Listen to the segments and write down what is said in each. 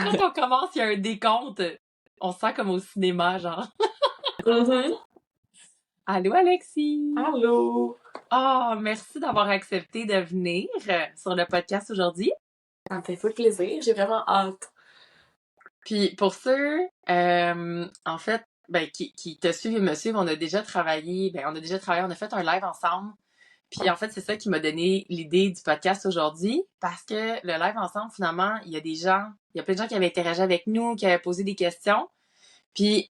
Quand on commence, il y a un décompte. On se sent comme au cinéma, genre. Mhm. Allô, Alexis! Allô! Oh, merci d'avoir accepté de venir sur le podcast aujourd'hui. Ça me fait full plaisir, j'ai vraiment hâte. Puis pour ceux, en fait, qui te suivent et me suivent, on a déjà travaillé, on a fait un live ensemble. Puis en fait, c'est ça qui m'a donné l'idée du podcast aujourd'hui, parce que le live ensemble, finalement, il y a plein de gens qui avaient interagi avec nous, qui avaient posé des questions. Puis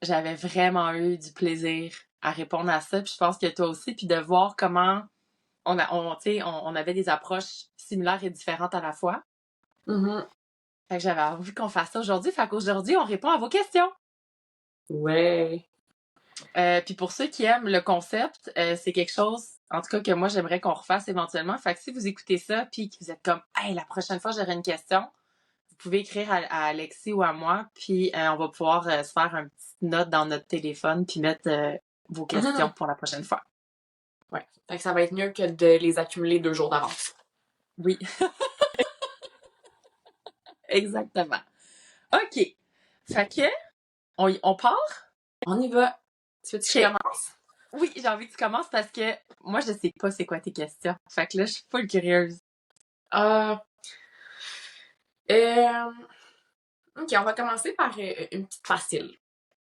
j'avais vraiment eu du plaisir à répondre à ça. Puis je pense que toi aussi, puis de voir comment on avait des approches similaires et différentes à la fois. Mhm. Fait que j'avais envie qu'on fasse ça aujourd'hui. Fait qu'aujourd'hui, on répond à vos questions. Ouais. Puis pour ceux qui aiment le concept, c'est quelque chose, en tout cas, que moi, j'aimerais qu'on refasse éventuellement. Fait que si vous écoutez ça, puis que vous êtes comme « Hey, la prochaine fois, j'aurai une question », vous pouvez écrire à Alexis ou à moi, puis on va pouvoir se faire une petite note dans notre téléphone, puis mettre vos questions Mhm. pour la prochaine fois. Ouais. Fait que ça va être mieux que de les accumuler 2 jours d'avance. Oui. Exactement. OK. Fait que, on part? On y va. Tu veux que je OK. commence? Oui, j'ai envie que tu commences parce que moi, je sais pas c'est quoi tes questions. Fait que là, je suis full curieuse. Euh, euh, ok, on va commencer par une petite facile.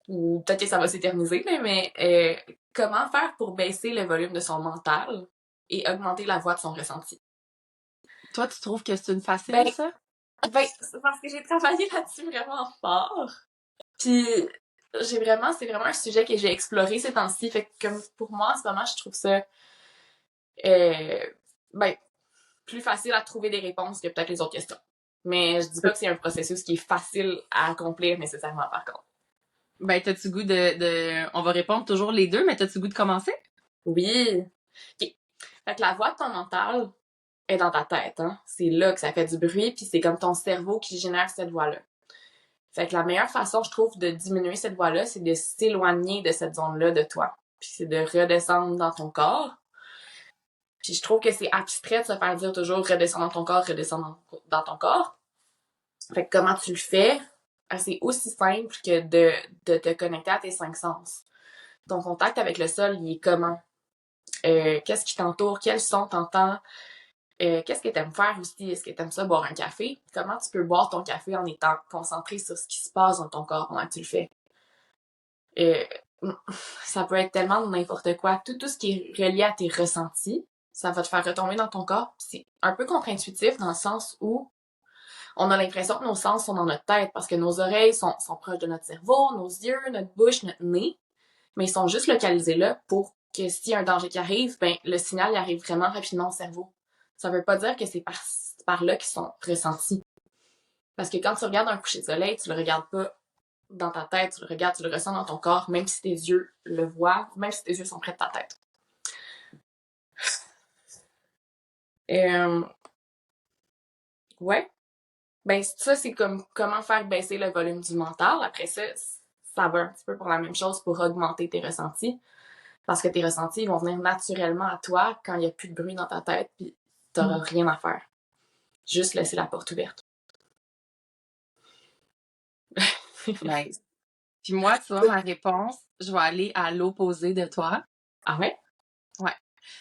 Ou peut-être que ça va s'éterniser, mais comment faire pour baisser le volume de son mental et augmenter la voix de son ressenti? Toi, tu trouves que c'est une facile, Ben, ça? c'est parce que j'ai travaillé là-dessus vraiment fort. Puis c'est vraiment un sujet que j'ai exploré ces temps-ci. Fait que comme pour moi, en ce moment, je trouve ça euh, ben, plus facile à trouver des réponses que peut-être les autres questions. Mais je dis pas que c'est un processus qui est facile à accomplir nécessairement par contre. Ben, t'as-tu goût On va répondre toujours les deux, mais t'as-tu goût de commencer? Oui. OK. Fait que la voix de ton mental est dans ta tête, hein. C'est là que ça fait du bruit, puis c'est comme ton cerveau qui génère cette voix-là. Fait que la meilleure façon, je trouve, de diminuer cette voix-là, c'est de s'éloigner de cette zone-là de toi. Puis c'est de redescendre dans ton corps. Puis je trouve que c'est abstrait de se faire dire toujours redescends dans ton corps, redescends dans ton corps. Fait que comment tu le fais? C'est aussi simple que de te connecter à tes 5 sens. Ton contact avec le sol, il est comment? Qu'est-ce qui t'entoure? Quels sons t'entends? Qu'est-ce que t'aimes faire aussi? Est-ce que t'aimes ça boire un café? Comment tu peux boire ton café en étant concentré sur ce qui se passe dans ton corps pendant que tu le fais? Euh, ça peut être tellement n'importe quoi. Tout ce qui est relié à tes ressentis, ça va te faire retomber dans ton corps. C'est un peu contre-intuitif dans le sens où on a l'impression que nos sens sont dans notre tête parce que nos oreilles sont proches de notre cerveau, nos yeux, notre bouche, notre nez, mais ils sont juste localisés là pour que s'il y a un danger qui arrive, ben le signal il arrive vraiment rapidement au cerveau. Ça veut pas dire que c'est par là qu'ils sont ressentis. Parce que quand tu regardes un coucher de soleil, tu le regardes pas dans ta tête, tu le regardes, tu le ressens dans ton corps, même si tes yeux le voient, même si tes yeux sont près de ta tête. Euh, ouais. Ben ça, c'est comme comment faire baisser le volume du mental. Après ça, ça va un petit peu pour la même chose pour augmenter tes ressentis. Parce que tes ressentis vont venir naturellement à toi quand il n'y a plus de bruit dans ta tête, puis t'auras rien à faire. Juste laisser la porte ouverte. Nice. Puis moi, tu vois, ma réponse, je vais aller à l'opposé de toi. Ah ouais? Ouais.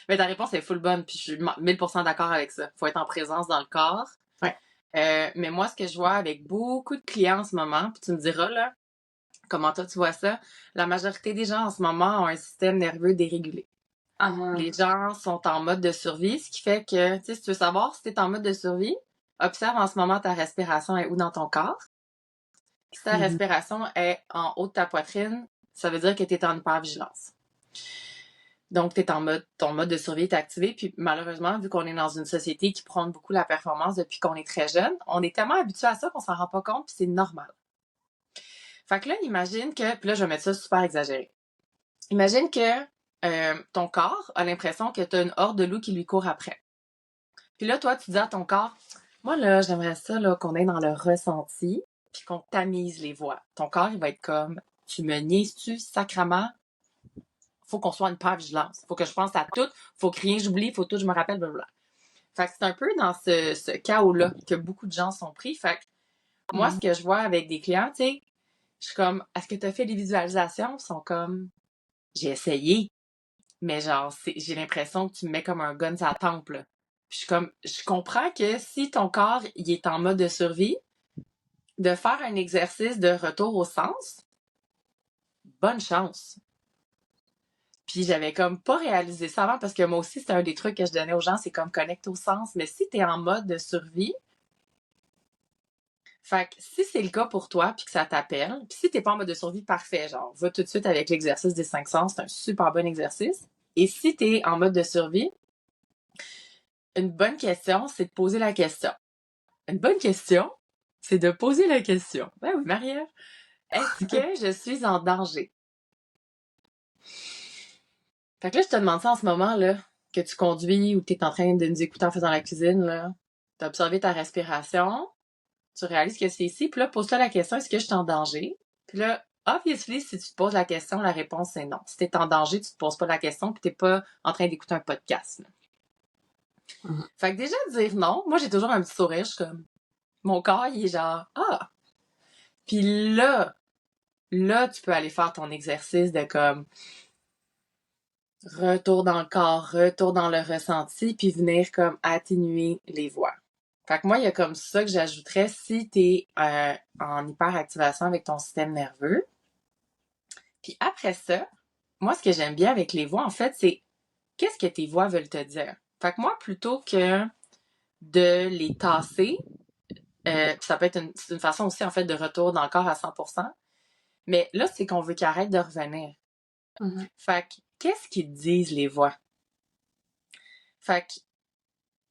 Mais ta réponse est full bonne, puis je suis 1000% d'accord avec ça. Faut être en présence dans le corps. Ouais. Mais moi, ce que je vois avec beaucoup de clients en ce moment, puis tu me diras, là, comment toi tu vois ça, la majorité des gens en ce moment ont un système nerveux dérégulé. Les gens sont en mode de survie, ce qui fait que, tu sais, si tu veux savoir si t'es en mode de survie, observe en ce moment ta respiration est où dans ton corps. Si ta respiration est en haut de ta poitrine, ça veut dire que t'es en hypervigilance. Donc, ton mode de survie est activé. Puis malheureusement, vu qu'on est dans une société qui prône beaucoup la performance depuis qu'on est très jeune, on est tellement habitué à ça qu'on s'en rend pas compte, puis c'est normal. Fait que là, imagine que, puis là, je vais mettre ça super exagéré. Imagine que ton corps a l'impression que tu as une horde de loups qui lui court après. Puis là, toi, tu dis à ton corps, moi, là, j'aimerais ça, là, qu'on aille dans le ressenti, puis qu'on tamise les voix. Ton corps, il va être comme, tu me niaises-tu sacrement? Faut qu'on soit en hyper-vigilance. Faut que je pense à tout. Faut que rien j'oublie. Faut tout je me rappelle, blablabla. Fait que c'est un peu dans ce chaos-là que beaucoup de gens sont pris. Fait que Moi, ce que je vois avec des clients, tu sais, je suis comme, est-ce que tu as fait des visualisations? Ils sont comme, j'ai essayé, mais genre, j'ai l'impression que tu me mets comme un gun sur la tempe, là. Puis je suis comme, je comprends que si ton corps, il est en mode de survie, de faire un exercice de retour au sens, bonne chance. Puis j'avais comme pas réalisé ça avant parce que moi aussi, c'était un des trucs que je donnais aux gens, c'est comme connecte au sens. Mais si t'es en mode de survie, fait que si c'est le cas pour toi puis que ça t'appelle, puis si t'es pas en mode de survie, parfait, genre, va tout de suite avec l'exercice des 5 sens, c'est un super bon exercice. Et si t'es en mode de survie, une bonne question, c'est de poser la question. Une bonne question, c'est de poser la question. Ben oui, Marie-Ève, est-ce que je suis en danger? Fait que là, je te demande ça en ce moment, là, que tu conduis ou que t'es en train de nous écouter en faisant la cuisine, là. T'as observé ta respiration, tu réalises que c'est ici, puis là, pose-toi la question, est-ce que je suis en danger? Puis là, obviously, si tu te poses la question, la réponse c'est non. Si t'es en danger, tu te poses pas la question, puis t'es pas en train d'écouter un podcast. Fait que déjà, dire non, moi j'ai toujours un petit sourire, je suis comme, mon corps, il est genre, ah! Puis là, tu peux aller faire ton exercice de comme, retour dans le corps, retour dans le ressenti, puis venir comme atténuer les voix. Fait que moi, il y a comme ça que j'ajouterais si t'es en hyperactivation avec ton système nerveux. Puis après ça, moi, ce que j'aime bien avec les voix, en fait, c'est qu'est-ce que tes voix veulent te dire. Fait que moi, plutôt que de les tasser, ça peut être une façon aussi, en fait, de retour dans le corps à 100%. Mais là, c'est qu'on veut qu'ils arrêtent de revenir. Fait que, qu'est-ce qu'ils disent, les voix? Fait que,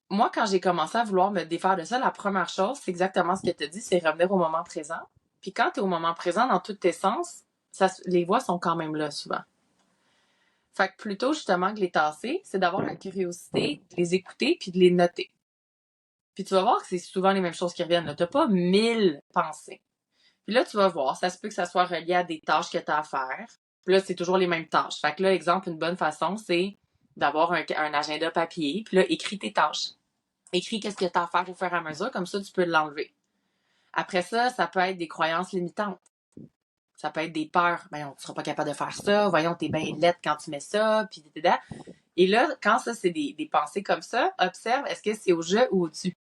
moi, quand j'ai commencé à vouloir me défaire de ça, la première chose, c'est exactement ce que tu as dit, c'est revenir au moment présent. Puis quand tu es au moment présent, dans tous tes sens, les voix sont quand même là, souvent. Fait que plutôt, justement, que les tasser, c'est d'avoir la curiosité, de les écouter, puis de les noter. Puis tu vas voir que c'est souvent les mêmes choses qui reviennent. Tu n'as pas 1000 pensées. Puis là, tu vas voir, ça se peut que ça soit relié à des tâches que tu as à faire. Puis là, c'est toujours les mêmes tâches. Fait que là, exemple, une bonne façon, c'est d'avoir un agenda papier, puis là, écris tes tâches. Écris qu'est-ce que tu as à faire au fur et à mesure, comme ça, tu peux l'enlever. Après ça, ça peut être des croyances limitantes. Ça peut être des peurs. Ben, tu seras pas capable de faire ça. Voyons, t'es bien laide quand tu mets ça. Puis, et là, quand ça, c'est des pensées comme ça, observe, est-ce que c'est au je ou au-dessus?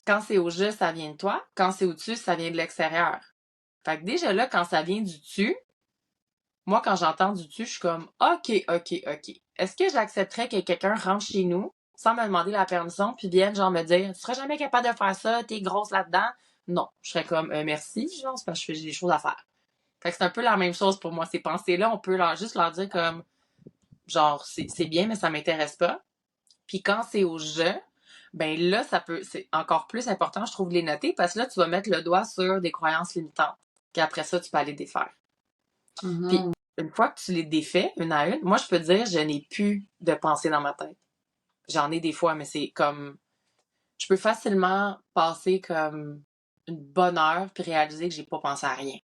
Quand c'est au je, ça vient de toi. Quand c'est au-dessus, ça vient de l'extérieur. Fait que déjà là, quand ça vient du tu, moi, quand j'entends du tu, je suis comme, OK. Est-ce que j'accepterais que quelqu'un rentre chez nous sans me demander la permission puis vienne genre me dire, tu serais jamais capable de faire ça, t'es grosse là-dedans? Non. Je serais comme, merci, genre, c'est parce que j'ai des choses à faire. Fait que c'est un peu la même chose pour moi. Ces pensées-là, on peut juste leur dire comme, genre, c'est bien, mais ça m'intéresse pas. Puis quand c'est au je, ben là, c'est encore plus important, je trouve, de les noter parce que là, tu vas mettre le doigt sur des croyances limitantes. Puis après ça, tu peux aller défaire. Puis une fois que tu les défais, une à une, moi, je peux te dire, je n'ai plus de pensée dans ma tête. J'en ai des fois, mais c'est comme, je peux facilement passer comme une bonne heure puis réaliser que j'ai pas pensé à rien.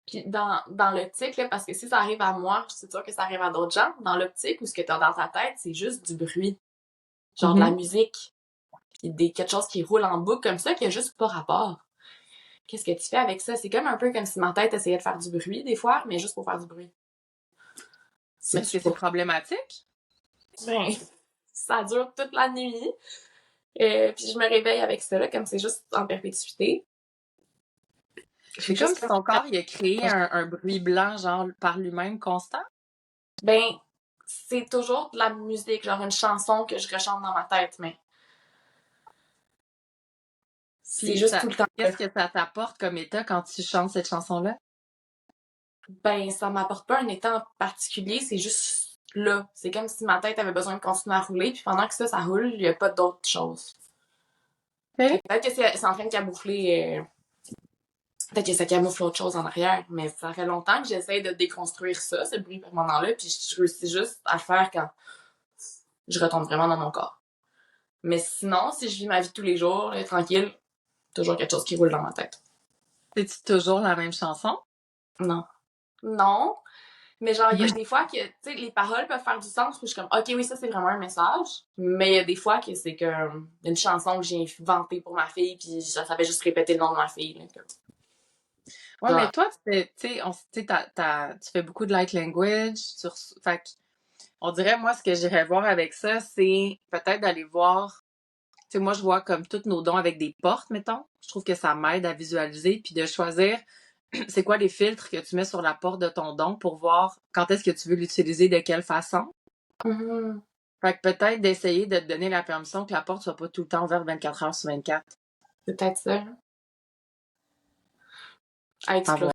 Puis dans l'optique, là, parce que si ça arrive à moi, c'est sûr que ça arrive à d'autres gens, dans l'optique où ce que t'as dans ta tête, c'est juste du bruit. Genre de la musique. Puis quelque chose qui roule en boucle comme ça, qui a juste pas rapport. Qu'est-ce que tu fais avec ça? C'est comme un peu comme si ma tête essayait de faire du bruit des fois, mais juste pour faire du bruit. Mais est-ce que c'est problématique? Ben, ça dure toute la nuit. Puis je me réveille avec ça, là, comme c'est juste en perpétuité. C'est comme si ton corps, il a créé un bruit blanc, genre, par lui-même constant? Ben, c'est toujours de la musique, genre une chanson que je rechante dans ma tête, mais c'est juste tout le temps. Qu'est-ce que ça t'apporte comme état quand tu chantes cette chanson-là? Ben, ça m'apporte pas un état en particulier, c'est juste là. C'est comme si ma tête avait besoin de continuer à rouler, puis pendant que ça roule, il y a pas d'autre chose. Okay. Peut-être que c'est en train de camoufler... Peut-être que ça camoufle autre chose en arrière, mais ça fait longtemps que j'essaie de déconstruire ça, ce bruit permanent-là, puis je réussis juste à le faire quand je retombe vraiment dans mon corps. Mais sinon, si je vis ma vie tous les jours, là, tranquille, toujours quelque chose qui roule dans ma tête. C'est-tu toujours la même chanson? Non. Non. Mais genre, il y a des fois que, tu sais, les paroles peuvent faire du sens, puis je suis comme, OK, oui, ça, c'est vraiment un message. Mais il y a des fois que c'est comme une chanson que j'ai inventée pour ma fille, puis ça fait juste répéter le nom de ma fille. Là, comme. Ouais, mais Genre, toi, tu sais, tu fais beaucoup de light language. Fait que, on dirait, moi, ce que j'irais voir avec ça, c'est peut-être d'aller voir. Tu sais, moi, je vois comme tous nos dons avec des portes, mettons. Je trouve que ça m'aide à visualiser, puis de choisir c'est quoi les filtres que tu mets sur la porte de ton don pour voir quand est-ce que tu veux l'utiliser, de quelle façon. mhm, Fait que peut-être d'essayer de te donner la permission que la porte soit pas tout le temps ouverte 24 heures sur 24. c'est peut-être ça. À À explorer.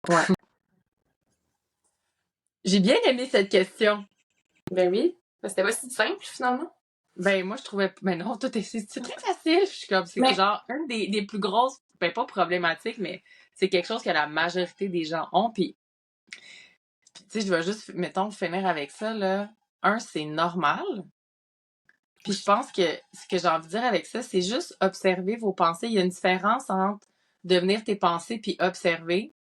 voir. Ouais. J'ai bien aimé cette question. Ben oui. C'était pas si simple, finalement. Ben, moi, je trouvais. Ben non, c'est très facile. Je suis comme, c'est Mais, genre une des plus grosses, ben pas problématiques, mais c'est quelque chose que la majorité des gens ont. Puis tu sais, je vais juste, mettons, finir avec ça, là. Un, c'est normal. Puis je pense que ce que j'ai envie de dire avec ça, c'est juste observer vos pensées. Il y a une différence entre devenir tes pensées puis observer,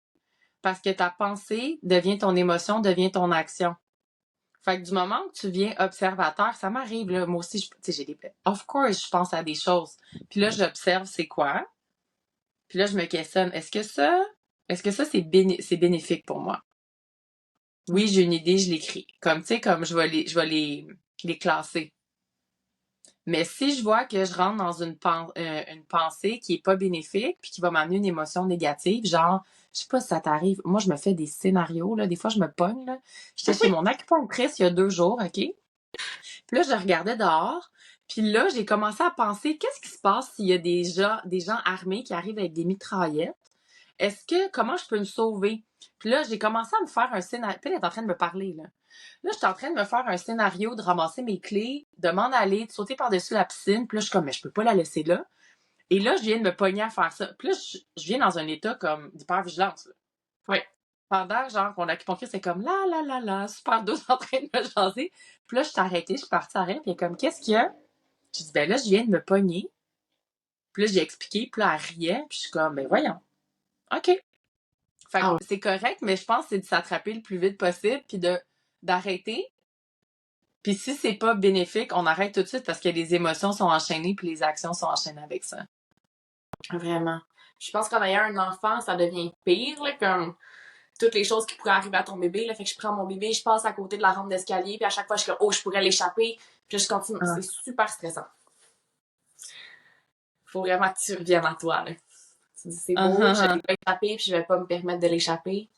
parce que ta pensée devient ton émotion, devient ton action. Fait que du moment que tu viens observateur, ça m'arrive, là, moi aussi, tu sais, j'ai des... Of course, je pense à des choses. Puis là, j'observe c'est quoi. Puis là, je me questionne, est-ce que ça, c'est bénéfique pour moi? Oui, j'ai une idée, je l'écris. Comme, tu sais, comme je vais les classer. Mais si je vois que je rentre dans une pensée qui est pas bénéfique puis qui va m'amener une émotion négative, genre, je sais pas si ça t'arrive, moi je me fais des scénarios, là, des fois je me pogne, là. J'étais chez mon acupunctrice il y a 2 jours, OK? Puis là, je regardais dehors, puis là, j'ai commencé à penser, qu'est-ce qui se passe s'il y a des gens armés qui arrivent avec des mitraillettes? Comment je peux me sauver? Puis là, j'ai commencé à me faire un scénario. Puis elle est en train de me parler, là. Là, j'étais en train de me faire un scénario, de ramasser mes clés, de m'en aller, de sauter par-dessus la piscine. Puis là, je suis comme, mais je peux pas la laisser là. Et là, je viens de me pogner à faire ça. Puis là, je viens dans un état comme d'hypervigilance, là. ouais. Pendant, genre, mon acupunctrice, c'est comme, là, là, là, là, super douce en train de me jaser. Puis là, je suis arrêtée, je suis partie à rien. Puis elle est comme, qu'est-ce qu'il y a? Je dis, ben là, je viens de me pogner. Puis là, j'ai expliqué. Puis là, elle riait. Puis je suis comme, ben voyons. OK. Fait Ah que ouais. c'est correct, mais je pense que c'est de s'attraper le plus vite possible, puis d'arrêter. Puis si c'est pas bénéfique, on arrête tout de suite parce que les émotions sont enchaînées puis les actions sont enchaînées avec ça. Vraiment. Je pense qu'en ayant un enfant, ça devient pire, là, comme toutes les choses qui pourraient arriver à ton bébé. Là. Fait que je prends mon bébé, je passe à côté de la rampe d'escalier, puis à chaque fois, je suis comme, oh, je pourrais l'échapper. Puis là, je continue. Ah. C'est super stressant. Faut vraiment que tu reviennes à toi. Là. Tu dis, c'est beau, je Uh-huh. vais pas échapper, puis je vais pas me permettre de l'échapper.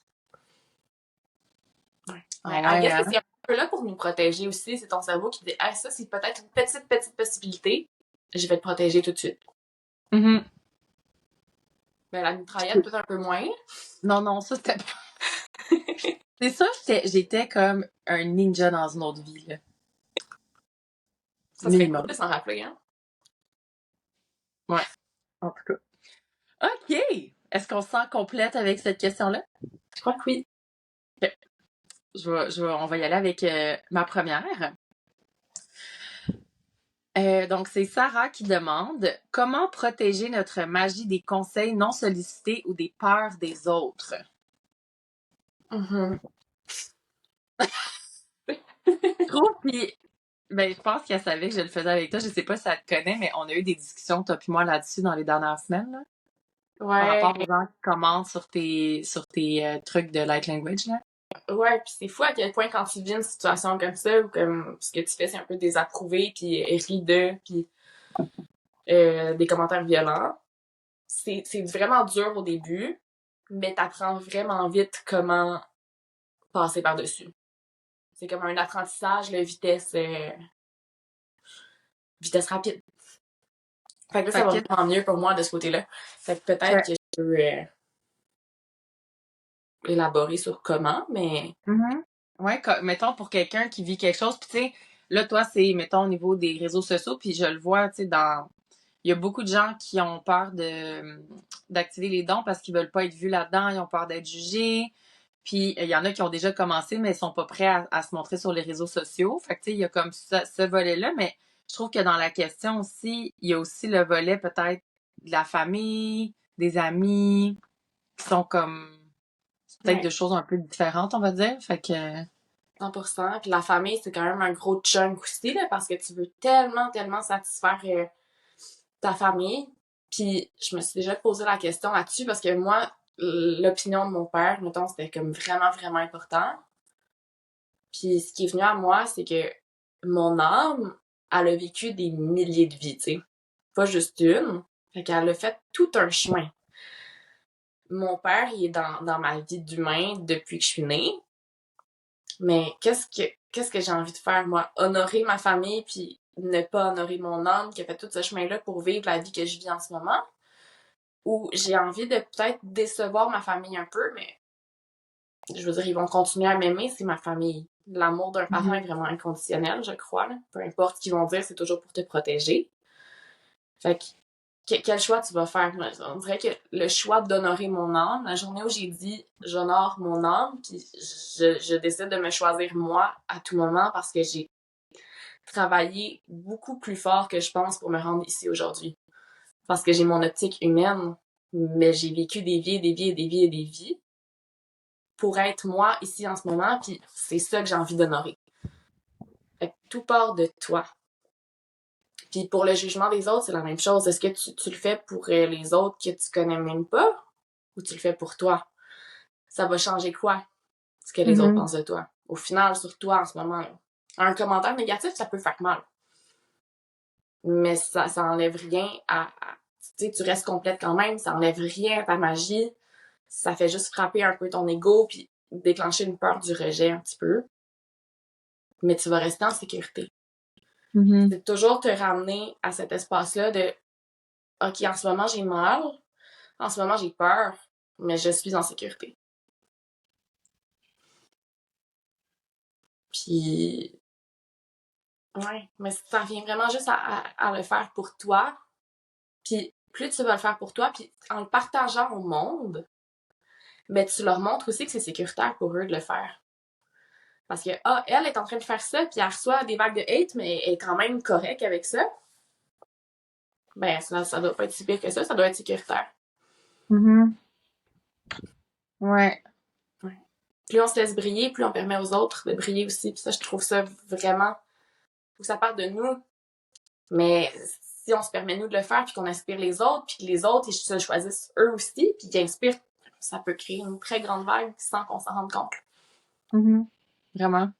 Ouais. Ah Mais I ouais, guess que hein? c'est un peu là pour nous protéger aussi. C'est ton cerveau qui dit, ah, ça, c'est peut-être une petite, petite possibilité. Je vais te protéger tout de suite. Mhm. Mais la mitraillette, peut-être un peu moins. Non, non, ça c'était pas. C'est ça, j'étais comme un ninja dans une autre vie, là. Ça serait cool Minimum. de s'en rappeler, hein? Ouais, en tout cas. OK! Est-ce qu'on se sent complète avec cette question-là? Je crois que oui. OK. On va y aller avec ma première. Donc, c'est Sarah qui demande comment protéger notre magie des conseils non sollicités ou des peurs des autres. Mhm. Je trouve, puis, ben, je pense qu'elle savait que je le faisais avec toi. Je sais pas si elle te connaît, mais on a eu des discussions, toi puis moi, là-dessus dans les dernières semaines, là, par Ouais, rapport aux gens qui commentent sur tes trucs de light language, là. ouais, puis c'est fou à quel point quand tu vis une situation comme ça, ou comme ce que tu fais, c'est un peu désapprouvé, puis ri de, puis des commentaires violents, c'est vraiment dur au début, mais t'apprends vraiment vite comment passer par-dessus. C'est comme un apprentissage, la vitesse rapide. Fait que là, ça Fait va que, vraiment mieux pour moi de ce côté-là. Fait que peut-être que je peux élaborer sur comment, mais... mhm. Ouais, mettons pour quelqu'un qui vit quelque chose, puis tu sais, là, toi, c'est, mettons, au niveau des réseaux sociaux, puis je le vois, tu sais, il y a beaucoup de gens qui ont peur d'activer les dons parce qu'ils veulent pas être vus là-dedans, ils ont peur d'être jugés. Puis il y en a qui ont déjà commencé, mais ils sont pas prêts à se montrer sur les réseaux sociaux. Fait que tu sais, il y a comme ça, ce volet-là, mais je trouve que dans la question aussi, il y a aussi le volet peut-être de la famille, des amis, qui sont comme peut-être de choses un peu différentes, on va dire. Fait que... 100%. Puis la famille, c'est quand même un gros chunk aussi, là, parce que tu veux tellement, tellement satisfaire ta famille. Puis je me suis déjà posé la question là-dessus parce que moi, l'opinion de mon père, mettons, c'était comme vraiment, vraiment important. Puis ce qui est venu à moi, c'est que mon âme, elle a vécu des milliers de vies, tu sais. Pas juste une. Fait qu'elle a fait tout un chemin. Mon père, il est dans ma vie d'humain depuis que je suis née. Mais qu'est-ce que j'ai envie de faire, moi? Honorer ma famille puis ne pas honorer mon âme qui a fait tout ce chemin-là pour vivre la vie que je vis en ce moment? Ou j'ai envie de peut-être décevoir ma famille un peu, mais je veux dire, ils vont continuer à m'aimer, c'est ma famille. L'amour d'un parent est vraiment inconditionnel, je crois, là. Peu importe ce qu'ils vont dire, c'est toujours pour te protéger. Fait que, quel choix tu vas faire? On dirait que le choix d'honorer mon âme, la journée où j'ai dit j'honore mon âme, puis je décide de me choisir moi à tout moment parce que j'ai travaillé beaucoup plus fort que je pense pour me rendre ici aujourd'hui. Parce que j'ai mon optique humaine, mais j'ai vécu des vies, des vies, et des vies et des vies pour être moi ici en ce moment, puis c'est ça que j'ai envie d'honorer. Fait que tout part de toi. Puis pour le jugement des autres, c'est la même chose. Est-ce que tu le fais pour les autres que tu connais même pas ou tu le fais pour toi? Ça va changer quoi? Ce que les autres pensent de toi. Au final, sur toi en ce moment, là. Un commentaire négatif, ça peut faire mal. Mais ça enlève rien tu sais, tu restes complète quand même, ça enlève rien à ta magie. Ça fait juste frapper un peu ton ego puis déclencher une peur du rejet un petit peu. Mais tu vas rester en sécurité. C'est toujours te ramener à cet espace-là de OK, en ce moment, j'ai mal, en ce moment, j'ai peur, mais je suis en sécurité. Puis, ouais, mais ça vient vraiment juste à le faire pour toi. Puis, plus tu vas le faire pour toi, puis en le partageant au monde, ben tu leur montres aussi que c'est sécuritaire pour eux de le faire. Parce que, elle est en train de faire ça, puis elle reçoit des vagues de hate, mais elle est quand même correcte avec ça. Ben, ça doit pas être si pire que ça doit être sécuritaire. Ouais. Ouais. Plus on se laisse briller, plus on permet aux autres de briller aussi. Puis ça, je trouve ça vraiment... Faut que ça parte de nous. Mais si on se permet, nous, de le faire, puis qu'on inspire les autres, puis que les autres, ils se choisissent eux aussi, puis qu'ils inspirent, ça peut créer une très grande vague sans qu'on s'en rende compte. Vraiment.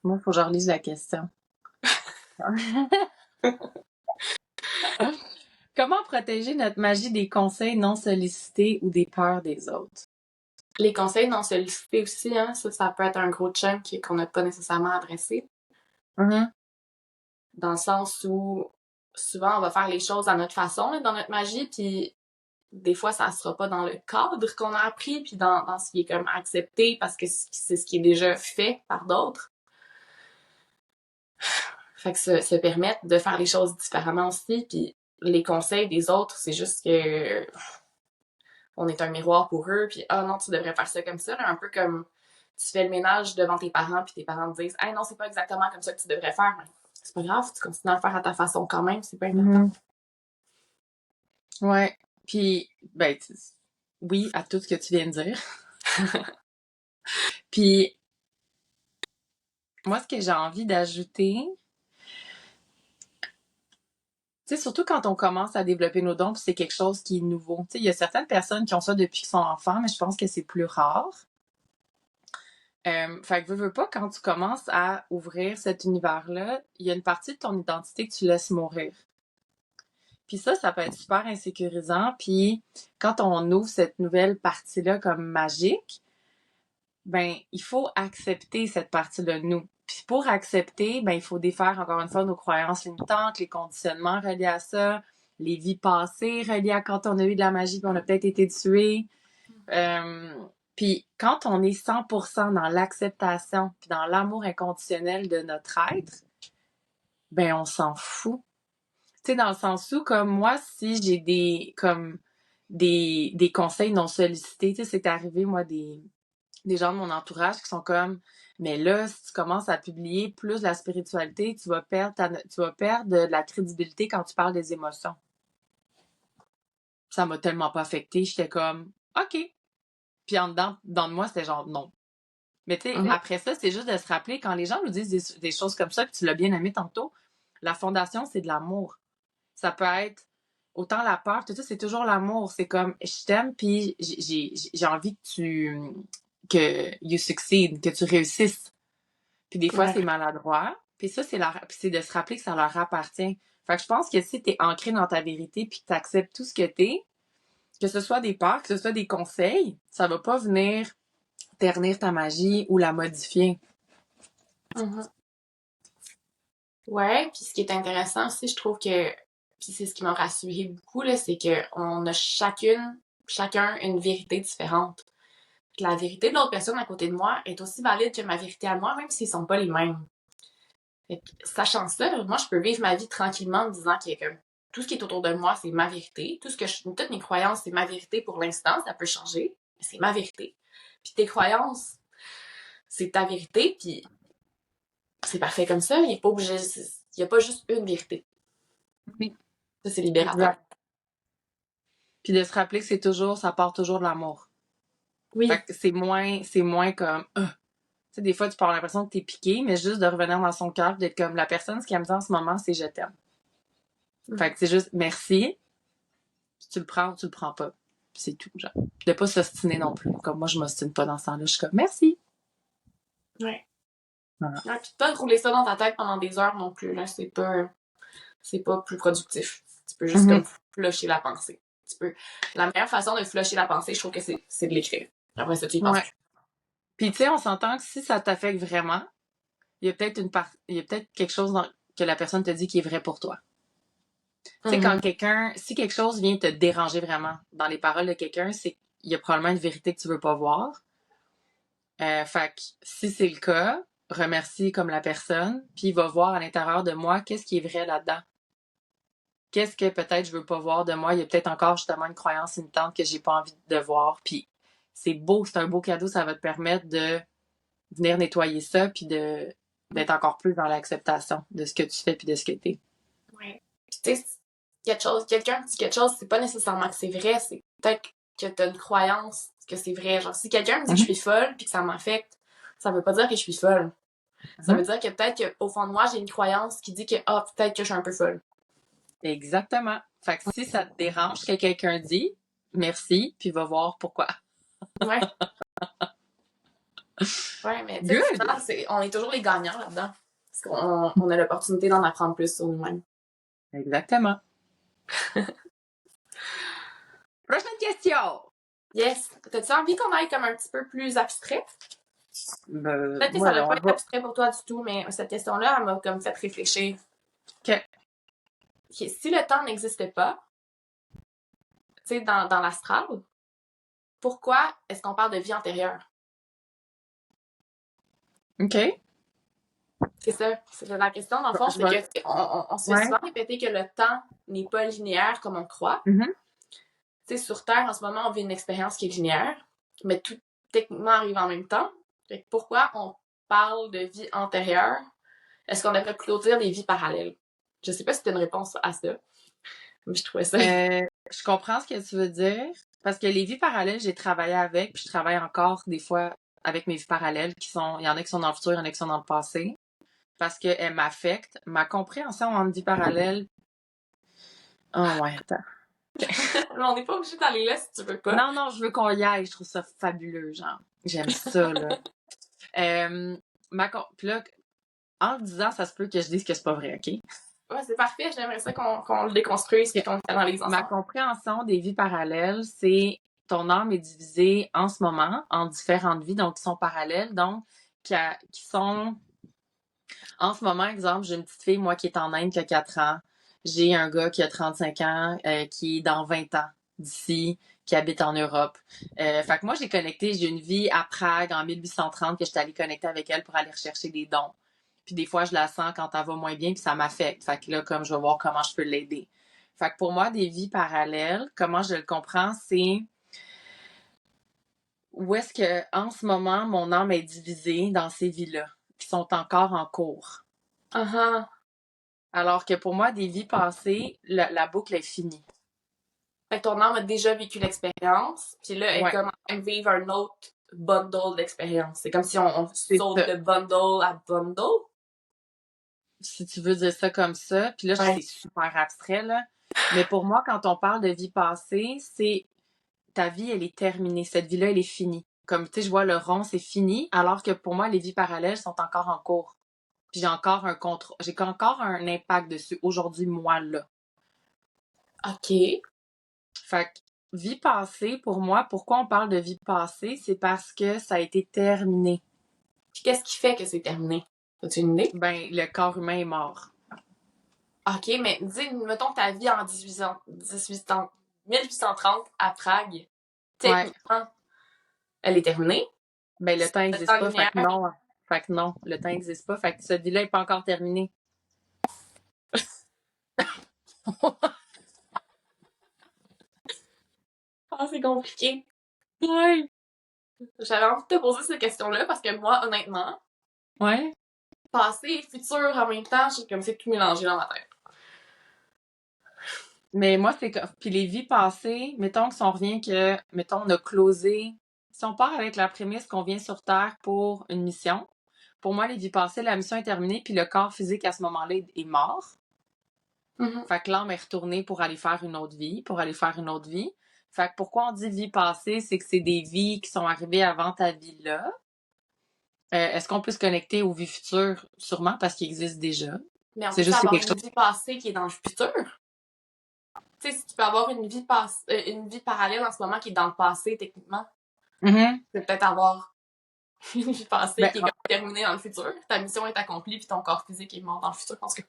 Moi, il faut que je relise la question. Comment protéger notre magie des conseils non sollicités ou des peurs des autres? Les conseils non sollicités aussi, hein, ça peut être un gros chunk qu'on n'a pas nécessairement adressé. Dans le sens où souvent on va faire les choses à notre façon, là, dans notre magie, puis des fois ça sera pas dans le cadre qu'on a appris, puis dans ce qui est comme accepté parce que c'est ce qui est déjà fait par d'autres. Fait que se permettre de faire les choses différemment aussi, puis les conseils des autres, c'est juste que on est un miroir pour eux, puis ah non, tu devrais faire ça comme ça, là, un peu comme tu fais le ménage devant tes parents, puis tes parents te disent « Hey, non, c'est pas exactement comme ça que tu devrais faire. » Mais c'est pas grave, tu continues à le faire à ta façon quand même, c'est pas important. Ouais. Puis, ben, oui, à tout ce que tu viens de dire. Puis, moi, ce que j'ai envie d'ajouter, tu sais, surtout quand on commence à développer nos dons, puis c'est quelque chose qui est nouveau. Tu sais, il y a certaines personnes qui ont ça depuis qu'ils sont enfants, mais je pense que c'est plus rare. Fait que veux pas, quand tu commences à ouvrir cet univers-là, il y a une partie de ton identité que tu laisses mourir. Puis ça peut être super insécurisant. Puis quand on ouvre cette nouvelle partie-là comme magique, ben il faut accepter cette partie-là de nous. Puis pour accepter, ben il faut défaire encore une fois nos croyances limitantes, les conditionnements reliés à ça, les vies passées reliées à quand on a eu de la magie puis on a peut-être été tué. Puis quand on est 100% dans l'acceptation puis dans l'amour inconditionnel de notre être, ben on s'en fout. Tu sais, dans le sens où, comme moi, si j'ai des conseils non sollicités, tu sais, c'est arrivé, moi, des gens de mon entourage qui sont comme, mais là, si tu commences à publier plus de la spiritualité, tu vas perdre de la crédibilité quand tu parles des émotions. Ça m'a tellement pas affectée, j'étais comme, OK. Puis en dedans, dans moi, c'était genre non. Mais tu sais, après ça, c'est juste de se rappeler, quand les gens nous disent des choses comme ça, puis tu l'as bien aimé tantôt, la fondation, c'est de l'amour. Ça peut être autant la peur, tout ça, c'est toujours l'amour. C'est comme, je t'aime, puis j'ai envie que you succeed, que tu réussisses. Puis des fois, c'est maladroit. Puis ça, c'est de se rappeler que ça leur appartient. Fait que je pense que si t'es ancré dans ta vérité puis que t'acceptes tout ce que t'es, que ce soit des peurs, que ce soit des conseils, ça va pas venir ternir ta magie ou la modifier. Ouais, puis ce qui est intéressant aussi, je trouve que, puis c'est ce qui m'a rassurée beaucoup, là, c'est qu'on a chacun une vérité différente. Que la vérité de l'autre personne à côté de moi est aussi valide que ma vérité à moi, même s'ils sont pas les mêmes. Fait que, sachant ça, moi, je peux vivre ma vie tranquillement en me disant que tout ce qui est autour de moi, c'est ma vérité. Toutes mes croyances, c'est ma vérité pour l'instant. Ça peut changer, mais c'est ma vérité. Puis tes croyances, c'est ta vérité, puis c'est parfait comme ça. Il n'y a pas juste une vérité. Oui. Ça, c'est libérateur. Exact. Puis de se rappeler que ça part toujours de l'amour. Oui. Fait que c'est moins comme, tu sais, des fois, tu peux avoir l'impression que t'es piqué, mais juste de revenir dans son cœur, d'être comme, la personne, ce qu'elle me dit en ce moment, c'est je t'aime. Fait que c'est juste, merci. Si tu le prends ou tu le prends pas. C'est tout, genre. De pas s'ostiner non plus. Comme moi, je m'ostine pas dans ce temps-là. Je suis comme, merci. Ouais. Voilà. Ouais, puis pas de rouler ça dans ta tête pendant des heures non plus, là. C'est pas plus productif. Tu peux juste comme flusher la pensée. La meilleure façon de flusher la pensée, je trouve que c'est de l'écrire. Après ça, tu y penses plus. Puis tu sais, on s'entend que si ça t'affecte vraiment, il y a peut-être quelque chose que la personne te dit qui est vrai pour toi. Tu sais, si quelque chose vient te déranger vraiment dans les paroles de quelqu'un, c'est qu'il y a probablement une vérité que tu veux pas voir. Fait que si c'est le cas, remercie comme la personne, puis va voir à l'intérieur de moi qu'est-ce qui est vrai là-dedans. Qu'est-ce que peut-être je veux pas voir de moi? Il y a peut-être encore justement une croyance limitante que j'ai pas envie de voir. Puis c'est beau, c'est un beau cadeau, ça va te permettre de venir nettoyer ça, puis d'être encore plus dans l'acceptation de ce que tu fais puis de ce que t'es. Ouais. Puis tu sais, quelqu'un dit quelque chose, c'est pas nécessairement que c'est vrai, c'est peut-être que t'as une croyance que c'est vrai. Genre, si quelqu'un me dit que je suis folle puis que ça m'affecte, ça veut pas dire que je suis folle. Ça veut dire que peut-être qu'au fond de moi, j'ai une croyance qui dit que, peut-être que je suis un peu folle. Exactement. Fait que si ça te dérange que quelqu'un dit, merci, puis va voir pourquoi. Ouais. Ouais, mais tu sais, on est toujours les gagnants là-dedans. Parce qu'on a l'opportunité d'en apprendre plus sur nous-mêmes. Exactement. Prochaine question! Yes! T'as-tu envie qu'on aille comme un petit peu plus abstrait? Peut-être que ça va pas être abstrait pour toi du tout, mais cette question-là, elle m'a comme fait réfléchir. OK. Si le temps n'existait pas, tu sais, dans l'astral, pourquoi est-ce qu'on parle de vie antérieure? OK. C'est ça. C'est la question, dans le fond, c'est que on se fait souvent répéter que le temps n'est pas linéaire comme on croit. Tu sais, sur Terre, en ce moment, on vit une expérience qui est linéaire, mais tout techniquement arrive en même temps. Fait que pourquoi on parle de vie antérieure? Est-ce qu'on devrait plutôt dire des vies parallèles? Je sais pas si t'as une réponse à ça, mais je trouvais ça... Je comprends ce que tu veux dire, parce que les vies parallèles, j'ai travaillé avec, puis je travaille encore des fois avec mes vies parallèles il y en a qui sont dans le futur, il y en a qui sont dans le passé, parce qu'elles m'affectent. Ma compréhension en vie parallèle... Oh ouais, attends. On n'est pas obligé d'aller là si tu veux pas. Non, je veux qu'on y aille. Je trouve ça fabuleux, genre. J'aime ça, là. Puis là, en le disant, ça se peut que je dise que c'est pas vrai, OK? Ouais, c'est parfait. J'aimerais ça qu'on le déconstruise et qu'on analyse ensemble. Ma compréhension des vies parallèles, c'est ton âme est divisée en ce moment en différentes vies, donc qui sont parallèles, donc qui sont... En ce moment, exemple, j'ai une petite fille, moi, qui est en Inde, qui a 4 ans. J'ai un gars qui a 35 ans, qui est dans 20 ans d'ici, qui habite en Europe. Fait que moi, j'ai une vie à Prague en 1830 que j'étais allée connecter avec elle pour aller rechercher des dons. Puis des fois, je la sens quand elle va moins bien, puis ça m'affecte. Fait que là, comme je vais voir comment je peux l'aider. Fait que pour moi, des vies parallèles, comment je le comprends, c'est où est-ce que, en ce moment, mon âme est divisée dans ces vies-là, qui sont encore en cours. Alors que pour moi, des vies passées, la boucle est finie. Fait que ton âme a déjà vécu l'expérience, puis là, elle est Ouais, comme en train de vivre un autre bundle d'expérience. C'est comme si on c'est saute ça. de bundle à bundle. Si tu veux dire ça comme ça. Puis là, Ouais. c'est super abstrait, là. Mais pour moi, quand on parle de vie passée, c'est ta vie, elle est terminée. Cette vie-là, elle est finie. Comme, tu sais, je vois le rond, c'est fini, alors que pour moi, les vies parallèles sont encore en cours. Puis j'ai encore un contrôle, j'ai encore un impact dessus aujourd'hui, moi, là. OK. Fait que vie passée, pour moi, pourquoi on parle de vie passée, c'est parce que ça a été terminé. Puis qu'est-ce qui fait que c'est terminé? As-tu une idée? Ben, le corps humain est mort. OK, mais dis, mettons ta vie en 1830 à Prague. Ouais. Techniquement, elle est terminée. Ben, le C'est temps le n'existe temps pas, fait linéaire. que non. Fait que non, le temps n'existe pas, fait que cette vie-là n'est pas encore terminée. Ah, c'est compliqué. Ouais. J'avais envie de te poser cette question-là parce que moi, honnêtement, Ouais. passé et futur en même temps, j'ai comme c'est tout mélangé dans ma tête. Mais moi, c'est que. Puis les vies passées, mettons que si on revient que, mettons, on a closé. Si on part avec la prémisse qu'on vient sur Terre pour une mission, pour moi, les vies passées, la mission est terminée, puis le corps physique à ce moment-là est mort. Mhm. Fait que l'âme est retournée pour aller faire une autre vie, pour aller faire une autre vie. Fait que pourquoi on dit vie passée, c'est que c'est des vies qui sont arrivées avant ta vie là. Est-ce qu'on peut se connecter aux vies futures? Sûrement parce qu'ils existent déjà. Mais on C'est peut juste c'est avoir quelque une chose. vie passée qui est dans le futur. Tu sais, si tu peux avoir une vie parallèle en ce moment qui est dans le passé, techniquement, Mhm. tu peux peut-être avoir une vie passée Ben, qui est comme terminée dans le futur. Ta mission est accomplie, puis ton corps physique est mort dans le futur. En tout cas,